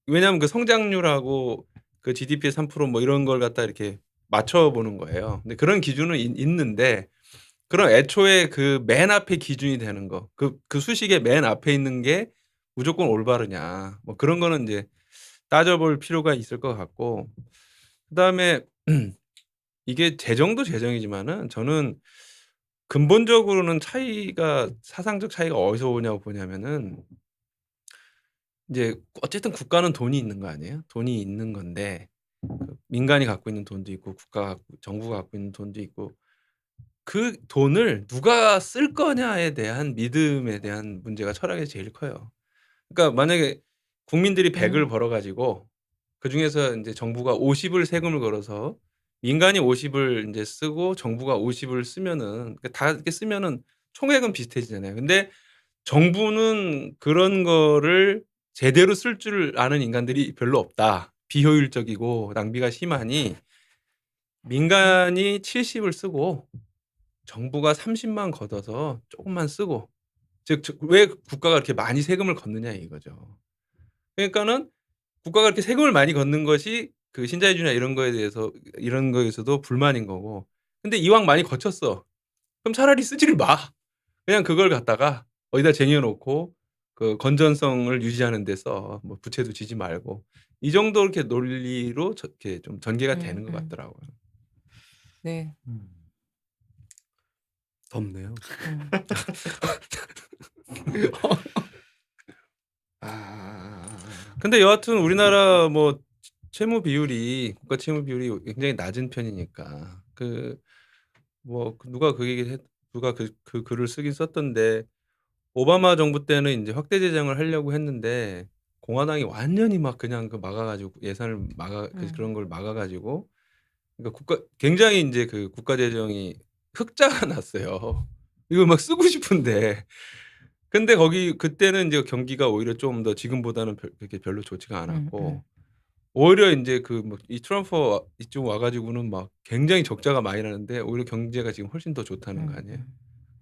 [SPEAKER 2] 왜냐하면 그 성장률하고 그 GDP의 3%뭐 이런 걸 갖다 이렇게 맞춰보는 거예요. 근데 그런 기준은 있는데 그런 애초에 그 맨 앞에 기준이 되는 거, 그 수식의 맨 앞에 있는 게 무조건 올바르냐, 뭐 그런 거는 이제 따져볼 필요가 있을 것 같고, 그다음에 이게 재정도 재정이지만은 저는 근본적으로는 사상적 차이가 어디서 오냐고 보냐면은 이제 어쨌든 국가는 돈이 있는 거 아니에요? 돈이 있는 건데 민간이 갖고 있는 돈도 있고 정부가 갖고 있는 돈도 있고 그 돈을 누가 쓸 거냐에 대한 믿음에 대한 문제가 철학에서 제일 커요. 그러니까 만약에 국민들이 100을 벌어 가지고 그중에서 인제 정부가 50을 세금을 걸어서 민간이 50을 인제 쓰고 정부가 50을 쓰면은 다 이렇게 쓰면은 총액은 비슷해지잖아요. 근데 정부는 그런 거를 제대로 쓸 줄 아는 인간들이 별로 없다. 비효율적이고 낭비가 심하니 민간이 70을 쓰고 정부가 30만 걷어서 조금만 쓰고 즉 왜 국가가 그렇게 많이 세금을 걷느냐 이거죠. 그러니까는 국가가 그렇게 세금을 많이 걷는 것이 그 신자유주의나 이런 거에서도 불만인 거고. 근데 이왕 많이 거쳤어. 그럼 차라리 쓰지를 마. 그냥 그걸 갖다가 어디다 쟁여 놓고 그 건전성을 유지하는 데 써. 뭐 부채도 지지 말고. 이 정도 이렇게 논리로 이렇게 좀 전개가 되는 것 같더라고요.
[SPEAKER 3] 네.
[SPEAKER 4] 덥네요.
[SPEAKER 2] 근데 여하튼 우리나라 뭐 국가 채무 비율이 굉장히 낮은 편이니까 누가 그 글을 쓰긴 썼던데 오바마 정부 때는 이제 확대 재정을 하려고 했는데 공화당이 완전히 막 그냥 막아가지고 예산을 그런 걸 막아가지고 그러니까 굉장히 이제 그 국가 재정이 흑자가 났어요. 이걸 막 쓰고 싶은데. 근데 그때는 이제 경기가 오히려 좀 더 지금보다는 그렇게 별로 좋지가 않았고 오히려 이제 이 트럼프 이쪽 와가지고는 막 굉장히 적자가 많이 나는데 오히려 경제가 지금 훨씬 더 좋다는 거 아니에요.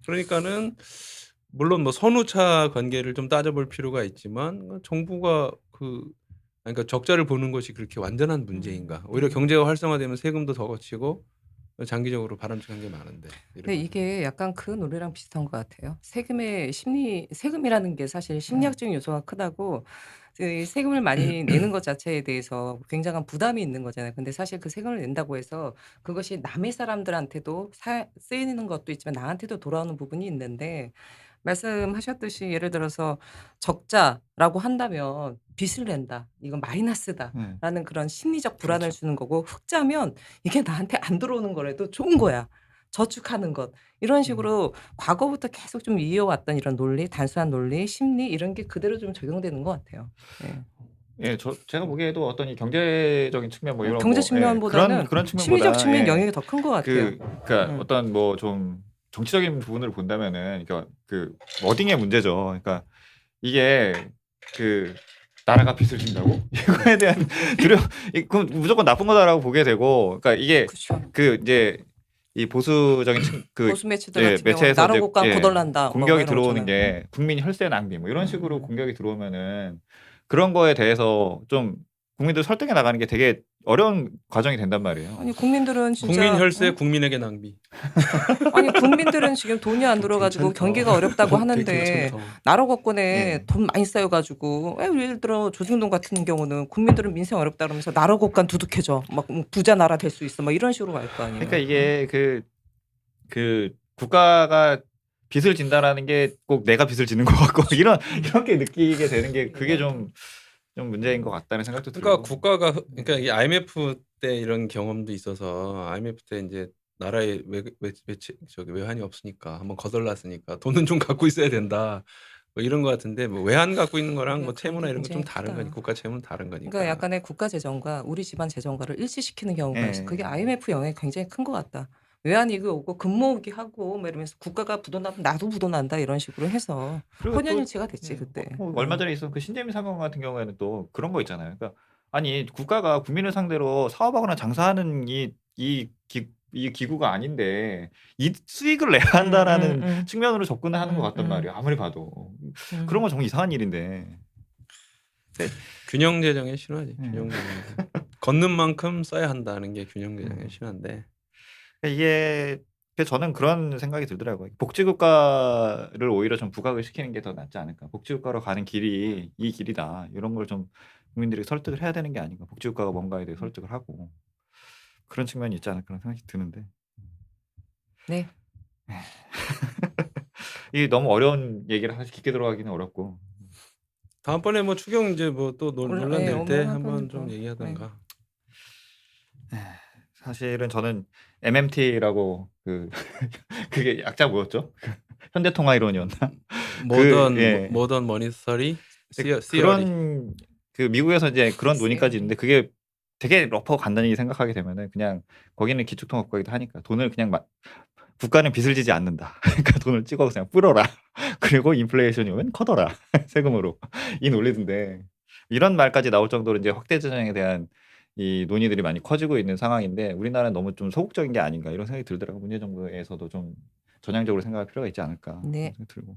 [SPEAKER 2] 그러니까는 물론 뭐 선후차 관계를 좀 따져볼 필요가 있지만 정부가 그러니까 적자를 보는 것이 그렇게 완전한 문제인가? 오히려 경제가 활성화되면 세금도 더 거치고 장기적으로 바람직한 게 많은데.
[SPEAKER 3] 근데 이게 약간 그 논리랑 비슷한 것 같아요. 세금이라는 게 사실 심리학적인 요소가 크다고 그 세금을 많이 내는 것 자체에 대해서 굉장한 부담이 있는 거잖아요. 근데 사실 그 세금을 낸다고 해서 그것이 남의 사람들한테도 쓰이는 것도 있지만 나한테도 돌아오는 부분이 있는데 말씀하셨듯이 예를 들어서 적자라고 한다면 빚을 낸다. 이건 마이너스다라는 그런 심리적 불안을
[SPEAKER 1] 그렇죠.
[SPEAKER 3] 주는 거고 흑자면 이게 나한테 안 들어오는 거라도 좋은 거야. 저축하는 것. 이런 식으로 과거부터 계속 좀 이어왔던 이런 논리, 단순한 논리, 심리 이런 게 그대로 좀 적용되는 것 같아요. 네.
[SPEAKER 1] 예, 제가 보기에도 어떤 이 경제적인 측면 뭐 이런
[SPEAKER 3] 경제
[SPEAKER 1] 뭐
[SPEAKER 3] 측면보다는
[SPEAKER 1] 그런
[SPEAKER 3] 심리적
[SPEAKER 1] 측면보다
[SPEAKER 3] 측면 영역이 더 큰 것 같아요.
[SPEAKER 1] 그러니까 어떤 뭐 좀 정치적인 부분을 본다면은 그러니까 그 워딩의 문제죠. 그러니까 이게 나라가 빚을 진다고 이거에 대한 그건 무조건 나쁜 거다라고 보게 되고, 그러니까 이게
[SPEAKER 3] 그렇죠.
[SPEAKER 1] 이제 이 보수적인
[SPEAKER 3] 보수 매체들 같은 경우는
[SPEAKER 1] 매체에서
[SPEAKER 3] 나라
[SPEAKER 1] 이제
[SPEAKER 3] 국가 거덜난다.
[SPEAKER 1] 공격이
[SPEAKER 3] 이런
[SPEAKER 1] 들어오는
[SPEAKER 3] 거잖아요.
[SPEAKER 1] 게 국민 혈세 낭비 뭐 이런 식으로 공격이 들어오면은 그런 거에 대해서 좀 국민들 설득해 나가는 게 되게 어려운 과정이 된단 말이에요.
[SPEAKER 3] 아니 국민들은 진짜
[SPEAKER 2] 국민 혈세 국민에게 낭비.
[SPEAKER 3] 아니 국민들은 지금 돈이 안 들어가지고
[SPEAKER 4] 괜찮다.
[SPEAKER 3] 경기가 어렵다고
[SPEAKER 4] 되게
[SPEAKER 3] 하는데
[SPEAKER 4] 괜찮다.
[SPEAKER 3] 나라 국권에
[SPEAKER 1] 예.
[SPEAKER 3] 돈 많이 쌓여가지고 예를 들어 조중동 같은 경우는 국민들은 민생 어렵다 그러면서 나라 국간 두둑해져 막 부자 나라 될 수 있어 막 이런 식으로 갈 거 아니에요.
[SPEAKER 1] 그러니까 이게 국가가 빚을 진다라는 게 꼭 내가 빚을 지는 것 같고 이렇게 느끼게 되는 게 그게 좀 문제인 것 같다는 생각도
[SPEAKER 2] 그러니까
[SPEAKER 1] 들고.
[SPEAKER 2] 그러니까 이 IMF 때 이런 경험도 있어서 IMF 때 이제 나라에 외환이 없으니까 한번 거덜났으니까 돈은 좀 갖고 있어야 된다. 뭐 이런 것 같은데 뭐 외환 갖고 있는 거랑 뭐
[SPEAKER 3] 그런
[SPEAKER 2] 채무나
[SPEAKER 3] 게
[SPEAKER 2] 이런 거 좀
[SPEAKER 3] 굉장히
[SPEAKER 2] 다른
[SPEAKER 3] 크다.
[SPEAKER 2] 거니 국가 채무는 다른 거니까.
[SPEAKER 3] 그러니까 약간의 국가 재정과 우리 집안 재정과를 일치시키는 경우가 있어. 그게 IMF 영향이 굉장히 큰 것 같다. 외환위기 오고 금모으기 하고 뭐 이러면서 국가가 부도나면 나도 부도난다 이런 식으로 해서
[SPEAKER 1] 그리고 또
[SPEAKER 3] 혼연일치가 됐지 그때.
[SPEAKER 1] 얼마 전에 있었던 그 신재민 사건 같은 경우에는 또 그런 거 있잖아요. 그러니까 아니 국가가 국민을 상대로 사업하거나 장사하는 이 이 기구가 아닌데 이 수익을 내야 한다라는 측면으로 접근을 하는 것 같단 말이야. 아무리 봐도 그런 건 정말 이상한 일인데.
[SPEAKER 2] 균형 재정에 신화지.
[SPEAKER 1] 네.
[SPEAKER 2] 균형 재정. 걷는 만큼 써야 한다는 게 균형 재정의 신화인데.
[SPEAKER 1] 이게 저는 그런 생각이 들더라고요. 복지국가를 오히려 좀 부각을 시키는 게 더 낫지 않을까. 복지국가로 가는 길이 이 길이다. 이런 걸 좀 국민들이 설득을 해야 되는 게 아닌가. 복지국가가 뭔가에 대해 설득을 하고 그런 측면이 있지 않을까 그런 생각이 드는데.
[SPEAKER 3] 네.
[SPEAKER 1] 이게 너무 어려운 얘기를 사실 깊게 들어가기는 어렵고.
[SPEAKER 2] 다음번에 뭐 추경 이제 뭐 또 논란
[SPEAKER 3] 네,
[SPEAKER 2] 될 때
[SPEAKER 3] 한번
[SPEAKER 2] 한번 좀
[SPEAKER 3] 또,
[SPEAKER 2] 얘기하던가.
[SPEAKER 1] 사실은 저는 MMT라고 그게 약자 뭐였죠? 현대통화이론이었나?
[SPEAKER 2] 모던 머니터리 시어리.
[SPEAKER 1] 그런 미국에서 이제 그런 논의까지 있는데 그게 되게 러프하고 간단히 생각하게 되면은 그냥 거기는 기축통화국가이기도 하니까 돈을 그냥 국가는 빚을 지지 않는다. 그러니까 돈을 찍어서 그냥 뿌려라. 그리고 인플레이션이 오면 커더라. 세금으로. 이 논리인데 이런 말까지 나올 정도로 이제 확대 재정에 대한 이 논의들이 많이 커지고 있는 상황인데 우리나라는 너무 좀 소극적인 게 아닌가 이런 생각이 들더라고. 문재인 정부에서도 좀 전향적으로 생각할 필요가 있지 않을까.
[SPEAKER 3] 네.
[SPEAKER 1] 생각이 들고.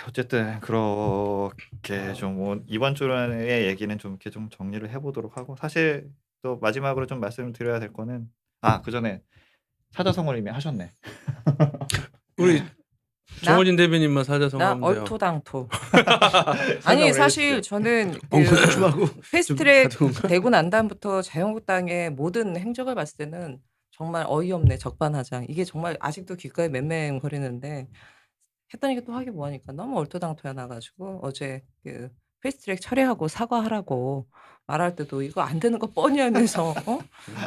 [SPEAKER 1] 어쨌든 그렇게 좀 이번 주의 얘기는 좀 이렇게 좀 정리를 해보도록 하고 사실 또 마지막으로 좀 말씀을 드려야 될 거는 그 전에 사자성어를 이미 하셨네.
[SPEAKER 2] 우리 정호진 대변인만
[SPEAKER 3] 나
[SPEAKER 2] 사자성어하면 돼요.
[SPEAKER 3] 얼토당토. 아니 사실 저는
[SPEAKER 4] 엉거주춤하고
[SPEAKER 3] 패스트트랙 되고 난 다음부터 자유한국당의 모든 행적을 봤을 때는 정말 어이없네 적반하장. 이게 정말 아직도 귓가에 맴맴거리는데 했더니 또 하기 뭐하니까 너무 얼토당토야 나가지고 어제 패스트트랙 처리하고 사과하라고 말할 때도 이거 안 되는 거 뻔히 하면서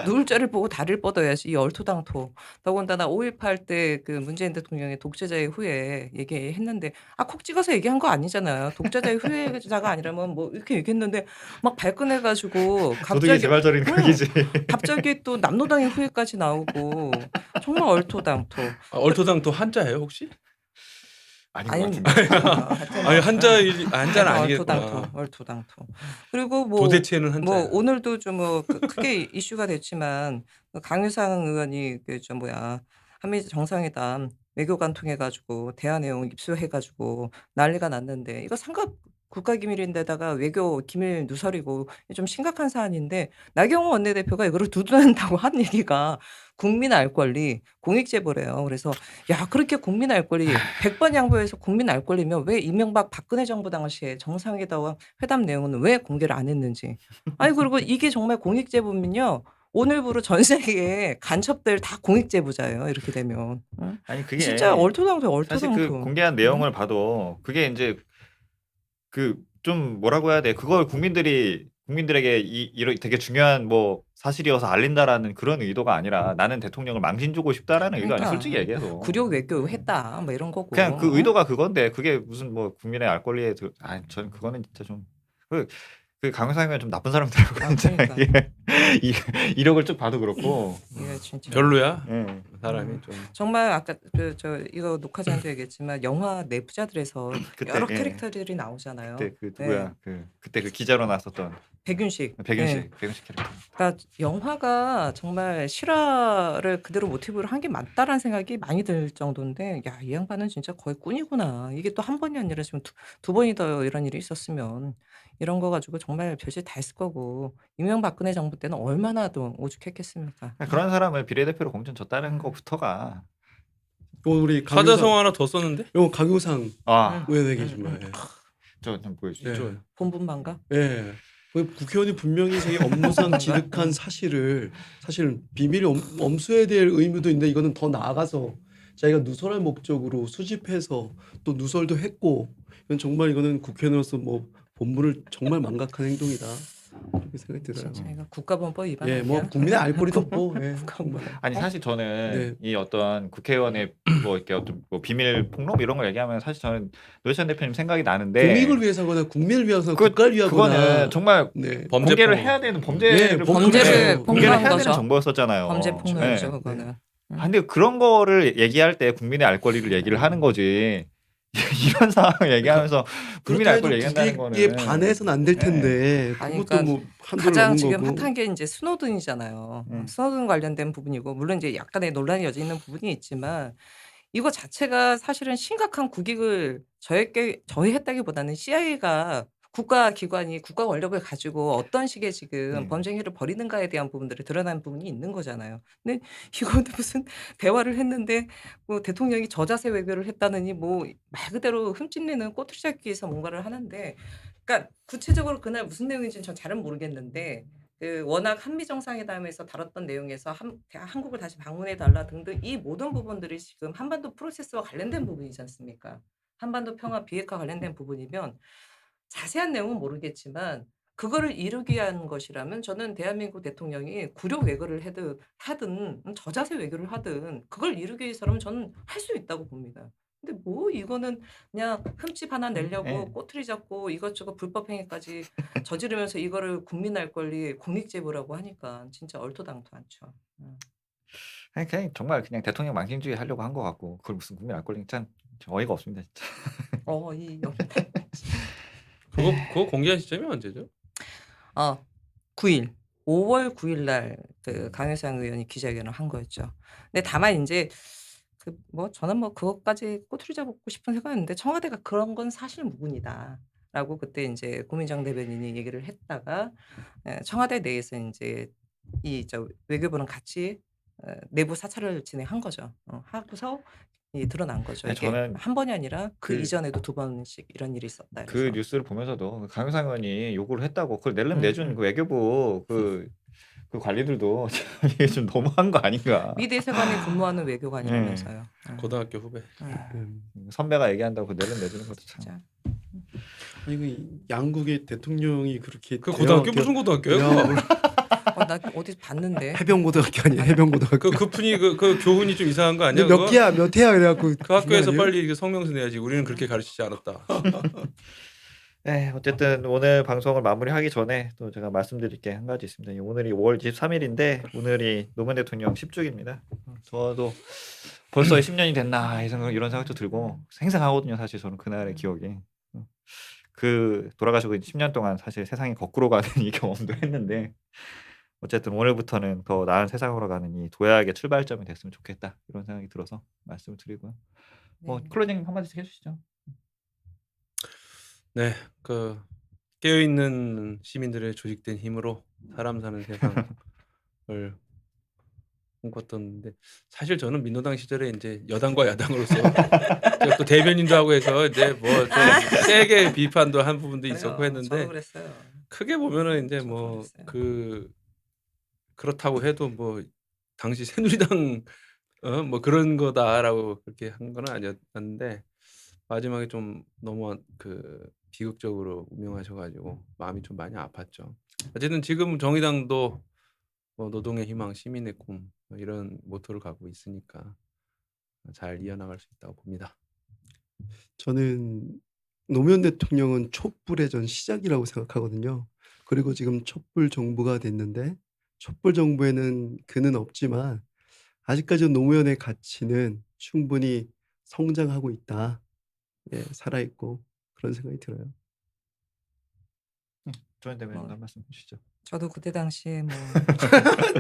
[SPEAKER 3] 누울 자를 보고 다리를 뻗어야지 이 얼토당토. 더군다나 5.18 때 문재인 대통령의 독재자의 후예 얘기했는데 콕 찍어서 얘기한 거 아니잖아요. 독재자의 후예자가 아니라면 뭐 이렇게 얘기했는데 막 발끈해가지고
[SPEAKER 1] 도둑이 제발저린 각이지.
[SPEAKER 3] 갑자기 또 남로당의 후예까지 나오고 정말 얼토당토.
[SPEAKER 2] 얼토당토 한자예요 혹시?
[SPEAKER 1] 아닌 것 같은데.
[SPEAKER 2] 아니 한자는 아니겠구나.
[SPEAKER 3] 얼토당토. 그리고 뭐
[SPEAKER 2] 도대체는 한자.
[SPEAKER 3] 뭐 오늘도 좀 크게 이슈가 됐지만 강유상 의원이 한미 정상회담 외교관 통해 가지고 대화 내용 입수해가지고 난리가 났는데 이거 상급 국가기밀인데다가 외교 기밀 누설이고 좀 심각한 사안인데 나경원 원내대표가 이거를 두둔한다고 한 얘기가 국민 알 권리 공익 제보래요. 그래서 야 그렇게 국민 알 권리 100번 양보해서 국민 알 권리면 왜 이명박 박근혜 정부 당시에 정상회담 내용은 왜 공개를 안 했는지. 아니 그리고 이게 정말 공익 제보면요. 오늘부로 전 세계의 간첩들 다 공익 제보자예요. 이렇게 되면.
[SPEAKER 1] 아니 그게
[SPEAKER 3] 진짜 얼토당토.
[SPEAKER 1] 사실 공개한 내용을 봐도 그게 이제 좀 뭐라고 해야 돼? 그걸 국민들에게 되게 중요한 뭐 사실이어서 알린다라는 그런 의도가 아니라 나는 대통령을 망신 주고 싶다라는 의도 아니야. 솔직히 얘기해서.
[SPEAKER 3] 굴욕 외교했다. 뭐 이런 거고.
[SPEAKER 1] 그냥 그 의도가 그건데 그게 무슨 뭐 국민의 알 권리에 저는 그거는 진짜 좀 그 강효상 의원 좀 나쁜 사람들하고 진짜
[SPEAKER 3] 그러니까.
[SPEAKER 1] 이력을 쭉 봐도 그렇고
[SPEAKER 3] 진짜.
[SPEAKER 2] 별로야.
[SPEAKER 1] 예.
[SPEAKER 2] 사람이 좀.
[SPEAKER 3] 정말 아까 이거 녹화 전에도 얘기했지만 영화 내부자들에서
[SPEAKER 1] 그때,
[SPEAKER 3] 여러
[SPEAKER 1] 예.
[SPEAKER 3] 캐릭터들이 나오잖아요.
[SPEAKER 1] 그때 누구야? 그때 기자로 나섰던
[SPEAKER 3] 백윤식.
[SPEAKER 1] 백윤식 캐릭터.
[SPEAKER 3] 그러니까 영화가 정말 실화를 그대로 모티브로 한 게 맞다라는 생각이 많이 들 정도인데 야, 이 양반은 진짜 거의 꾼이구나. 이게 또 한 번이 아니라 지금 두 번이 더 이런 일이 있었으면 이런 거 가지고 정말 별짓 다 했을 거고 이명박근혜 정부 때는 얼마나 더 오죽했겠습니까.
[SPEAKER 1] 그런 사람을 비례대표로 공천 줬다는 것부터가
[SPEAKER 4] 우리
[SPEAKER 2] 사자성어 하나 더 썼는데?
[SPEAKER 4] 이거 강효상
[SPEAKER 1] 아,
[SPEAKER 4] 의원에게 계신 거예요.
[SPEAKER 1] 좀 보여주세요.
[SPEAKER 4] 네.
[SPEAKER 2] 좋아요.
[SPEAKER 3] 본분만가?
[SPEAKER 4] 예. 국회의원이 분명히 자기 업무상 지득한 사실을 사실 비밀 엄수해야 될 의무도 있는데 이거는 더 나아가서 자기가 누설할 목적으로 수집해서 또 누설도 했고 이거는 국회의원으로서 뭐 본분을 정말 망각한 행동이다. 그렇게 생각이 들어요.
[SPEAKER 3] 진짜 이거 국가본법 위반.
[SPEAKER 4] 예, 뭐 국민의 알 권리도 없고. 예,
[SPEAKER 3] 국가본법.
[SPEAKER 1] 아니 사실 저는 이 어떤 국회의원의 뭐 이렇게 어떤 뭐 비밀 폭로 이런 걸 얘기하면 사실 저는 노회찬 대표님 생각이 나는데
[SPEAKER 4] 공익을 위해서거나 국민을 위해서 국가를 위하거나
[SPEAKER 1] 그거는 정말
[SPEAKER 4] 네.
[SPEAKER 1] 공개를 해야 되는 범죄를
[SPEAKER 3] 범죄를
[SPEAKER 1] 공개를 해야
[SPEAKER 3] 폭로한
[SPEAKER 1] 되는
[SPEAKER 3] 거죠.
[SPEAKER 1] 정보였었잖아요.
[SPEAKER 3] 범죄 폭로죠,
[SPEAKER 1] 네.
[SPEAKER 3] 그거는.
[SPEAKER 1] 근데 그런 거를 얘기할 때 국민의 알 권리를 얘기를 하는 거지. 이런 상황을 얘기하면서 국민 알
[SPEAKER 4] 그렇다
[SPEAKER 1] 걸
[SPEAKER 4] 해도
[SPEAKER 1] 얘기한다는
[SPEAKER 4] 국익에
[SPEAKER 1] 거는
[SPEAKER 4] 반해서는 안 될
[SPEAKER 1] 예.
[SPEAKER 4] 텐데
[SPEAKER 3] 아니
[SPEAKER 4] 그것도
[SPEAKER 3] 그러니까
[SPEAKER 4] 뭐 한도를
[SPEAKER 3] 가장
[SPEAKER 4] 넘은
[SPEAKER 3] 지금
[SPEAKER 4] 거고.
[SPEAKER 3] 핫한 게 인제 스노든이잖아요.
[SPEAKER 1] 음.
[SPEAKER 3] 스노든 관련된 부분이고 물론 이제 약간의 논란이 여지 있는 부분이 있지만 이거 자체가 사실은 심각한 국익을 저해했다기보다는 CIA가 국가기관이 국가 권력을 가지고 어떤 식의 지금 범죄 행위를 벌이는가에 대한 부분들이 드러난 부분이 있는 거잖아요. 근데 이거는 무슨 대화를 했는데 뭐 대통령이 저자세 외교를 했다느니 뭐 말 그대로 흠집내는 꼬투리 잡기에서 뭔가를 하는데 그러니까 구체적으로 그날 무슨 내용인지는 전 잘은 모르겠는데 그 워낙 한미 정상회담에서 다뤘던 내용에서 한국을 다시 방문해 달라 등등 이 모든 부분들이 지금 한반도 프로세스와 관련된 부분이지 않습니까? 한반도 평화 비핵화 관련된 부분이면 자세한 내용은 모르겠지만 그거를 이루기 위한 것이라면 저는 대한민국 대통령이 구력 외교를 하든 저자세 외교를 하든 그걸 이루기 위해서라면 저는 할 수 있다고 봅니다. 근데 뭐 이거는 그냥 흠집 하나 내려고
[SPEAKER 1] 예.
[SPEAKER 3] 꼬투리 잡고 이것저것 불법 행위까지 저지르면서 이거를 국민 알 권리 공익 제보라고 하니까 진짜 얼토당토 않죠.
[SPEAKER 1] 아니 그냥 정말 그냥 대통령 망신주의 하려고 한 것 같고 그걸 무슨 국민 알 권리 참 어이가 없습니다 진짜.
[SPEAKER 3] 이 없네.
[SPEAKER 2] 그거 공개한 시점이 언제죠?
[SPEAKER 3] 9일 5월 9일 날 그 강효상 의원이 기자회견을 한 거였죠. 근데 다만 인제 그 뭐 저는 뭐 그것까지 꼬투리 잡고 싶은 생각은 데 청와대가 "그런 건 사실 무근이다."라고 그때 인제 고민정 대변인이 얘기를 했다가 청와대 내에서 인제 외교부랑 같이 내부 사찰을 진행한 거죠. 하고서 드러난 거죠.
[SPEAKER 1] 아니
[SPEAKER 3] 이게
[SPEAKER 1] 저는
[SPEAKER 3] 한 번이 아니라 그
[SPEAKER 1] 그
[SPEAKER 3] 이전에도 2번씩 이런 일이 있었다
[SPEAKER 1] 그
[SPEAKER 3] 이래서.
[SPEAKER 1] 뉴스를 보면서도 강효상 의원이 요구를 했다고 그걸 내려면 내준 그
[SPEAKER 3] 음.
[SPEAKER 1] 외교부 그 관리들도 참 이게 좀 너무한 거 아닌가.
[SPEAKER 3] 미 대사관에 근무하는
[SPEAKER 1] 예.
[SPEAKER 3] 외교관이라면서요.
[SPEAKER 2] 고등학교 후배.
[SPEAKER 1] 선배가 얘기한다고 그 내려면 내주는 것도 참.
[SPEAKER 3] 진짜.
[SPEAKER 4] 아니 그 양국의 대통령이 그렇게
[SPEAKER 2] 그 고등학교 무슨 고등학교예요?
[SPEAKER 4] 대화를
[SPEAKER 3] 나 어디서 봤는데.
[SPEAKER 4] 해병고등학교 아니에요? 해병고등학교.
[SPEAKER 2] 그 분이 그 교훈이 좀 이상한 거 아니야?
[SPEAKER 4] 몇
[SPEAKER 2] 그거?
[SPEAKER 4] 개야 몇 해야 그래갖고
[SPEAKER 2] 그 학교에서
[SPEAKER 4] 아니에요?
[SPEAKER 2] 빨리 성명서 내야지. 우리는 그렇게 가르치지 않았다.
[SPEAKER 1] 네, 어쨌든 오늘 방송을 마무리하기 전에 또 제가 말씀드릴 게 한 가지 있습니다. 오늘이 5월 23일인데 오늘이 노무현 대통령 10주기입니다. 저도 벌써 10년이 됐나 이런 생각도 들고 생생하거든요. 사실 저는 그날의 기억이. 그 돌아가시고 10년 동안 사실 세상이 거꾸로 가는 이 경험도 했는데 어쨌든 오늘부터는 더 나은 세상으로 가는 이 도약의 출발점이 됐으면 좋겠다 이런 생각이 들어서 말씀을 드리고요. 뭐
[SPEAKER 3] 네.
[SPEAKER 1] 클로징 한마디씩 해주시죠.
[SPEAKER 2] 네, 그 깨어 있는 시민들의 조직된 힘으로 사람 사는 세상을 꿈꿨던데 사실 저는 민노당 시절에 이제 여당과 야당으로서 제가 또 대변인도 하고 해서 이제 뭐 좀 세게 비판도 한 부분도 있었고
[SPEAKER 3] 그래요. 저도
[SPEAKER 2] 했는데
[SPEAKER 3] 그랬어요.
[SPEAKER 2] 크게 보면은 이제
[SPEAKER 3] 저도
[SPEAKER 2] 뭐
[SPEAKER 3] 그랬어요.
[SPEAKER 2] 그렇다고 해도 뭐 당시 새누리당 뭐 그런 거다라고 그렇게 한 건 아니었는데 마지막에 좀 너무 그 비극적으로 운명하셔가지고 마음이 좀 많이 아팠죠. 어쨌든 지금 정의당도 뭐 노동의 희망, 시민의 꿈 이런 모토를 갖고 있으니까 잘 이어나갈 수 있다고 봅니다.
[SPEAKER 4] 저는 노무현 대통령은 촛불의 전 시작이라고 생각하거든요. 그리고 지금 촛불 정부가 됐는데 촛불 정부에는 그는 없지만 아직까지 노무현의 가치는 충분히 성장하고 있다. 예, 살아있고 그런 생각이 들어요.
[SPEAKER 1] 조현 대변인
[SPEAKER 3] 뭐.
[SPEAKER 1] 한 말씀 해주시죠.
[SPEAKER 3] 저도 그때 당시에 뭐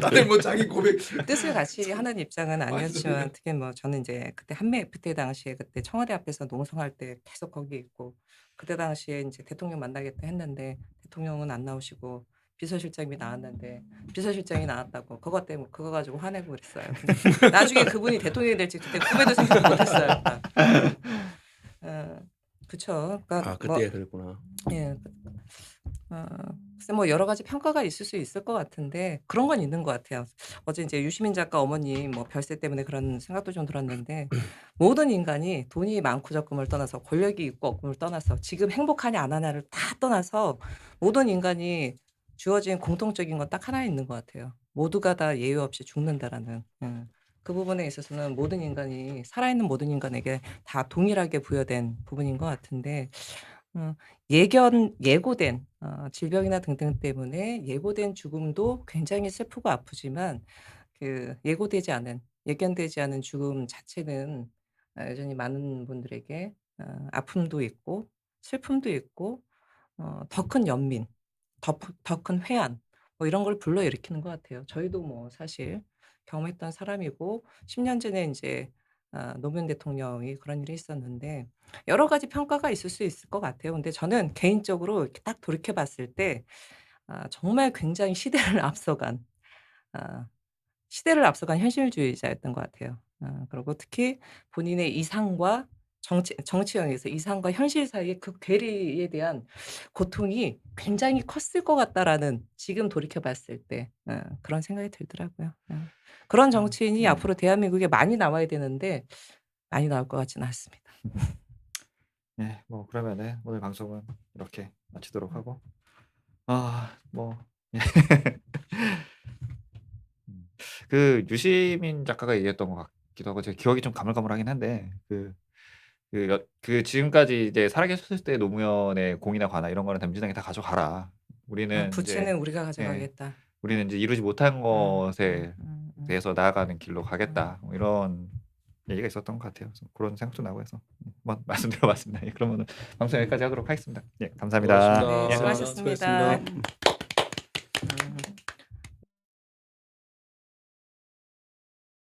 [SPEAKER 4] 다들 뭐 자기 고백
[SPEAKER 3] 뜻을 같이 하는 입장은 아니었지만 특히 뭐 저는 이제 그때 한미 FTA 당시에 그때 청와대 앞에서 농성할 때 계속 거기 있고 그때 당시에 이제 대통령 만나겠다 했는데 대통령은 안 나오시고 비서실장이 나왔는데 비서실장이 나왔다고 그것 때문에 그거 가지고 화내고 그랬어요. 근데 나중에 그분이 대통령이 될지 그때 꿈에도 생각 못했어요. 그쵸. 그러니까 뭐
[SPEAKER 2] 그때 그랬구나.
[SPEAKER 3] 예. 글쎄 뭐 여러 가지 평가가 있을 수 있을 것 같은데 그런 건 있는 것 같아요. 어제 이제 유시민 작가 어머님 뭐 별세 때문에 그런 생각도 좀 들었는데 모든 인간이 돈이 많고 적금을 떠나서 권력이 있고 없음을 떠나서 지금 행복하냐 안 하냐를 다 떠나서 모든 인간이 주어진 공통적인 건 딱 하나 있는 것 같아요. 모두가 다 예외 없이 죽는다라는. 그 부분에 있어서는 모든 인간이 살아있는 모든 인간에게 다 동일하게 부여된 부분인 것 같은데 예고된 질병이나 등등 때문에 예고된 죽음도 굉장히 슬프고 아프지만 그 예견되지 않은 죽음 자체는 여전히 많은 분들에게 아픔도 있고 슬픔도 있고 더 큰 연민, 더 큰 회한 뭐 이런 걸 불러일으키는 것 같아요. 저희도 뭐 사실 경험했던 사람이고 10년 전에 인제 노무현 대통령이 그런 일이 있었는데 여러 가지 평가가 있을 수 있을 것 같아요. 근데 저는 개인적으로 이렇게 딱 돌이켜 봤을 때 정말 굉장히 시대를 앞서간 아 현실주의자였던 것 같아요. 그리고 특히 본인의 이상과 정치형에서 이상과 현실 사이의 그 괴리에 대한 고통이 굉장히 컸을 것 같다라는 지금 돌이켜 봤을 때 그런 생각이 들더라고요. 그런 정치인이 앞으로 대한민국에 많이 나와야 되는데 많이 나올 것 같지는 않습니다.
[SPEAKER 1] 예. 뭐 그러면은 오늘 방송은 이렇게 마치도록
[SPEAKER 3] 음.
[SPEAKER 1] 하고 뭐 예. 그 유시민 작가가 얘기했던 것 같기도 하고 제가 기억이 좀 가물가물하긴 한데 그 지금까지 이제 살아계셨을 때 노무현의 공이나 과나 이런 거는 다 민주당이 다 가져가라. 우리는 이제
[SPEAKER 3] 부채는 우리가
[SPEAKER 1] 예.
[SPEAKER 3] 가져가겠다.
[SPEAKER 1] 우리는 이제 이루지 못한 것에 대해서 나아가는 길로 가겠다. 뭐 이런 얘기가 있었던 것 같아요. 그래서 그런 생각도 나고 해서 한번 말씀드려봤습니다. 예, 그러면은 방송 여기까지 하도록 하겠습니다. 예, 감사합니다.
[SPEAKER 2] 고맙습니다.
[SPEAKER 3] 네,
[SPEAKER 4] 수고하셨습니다.
[SPEAKER 3] 수고하셨습니다.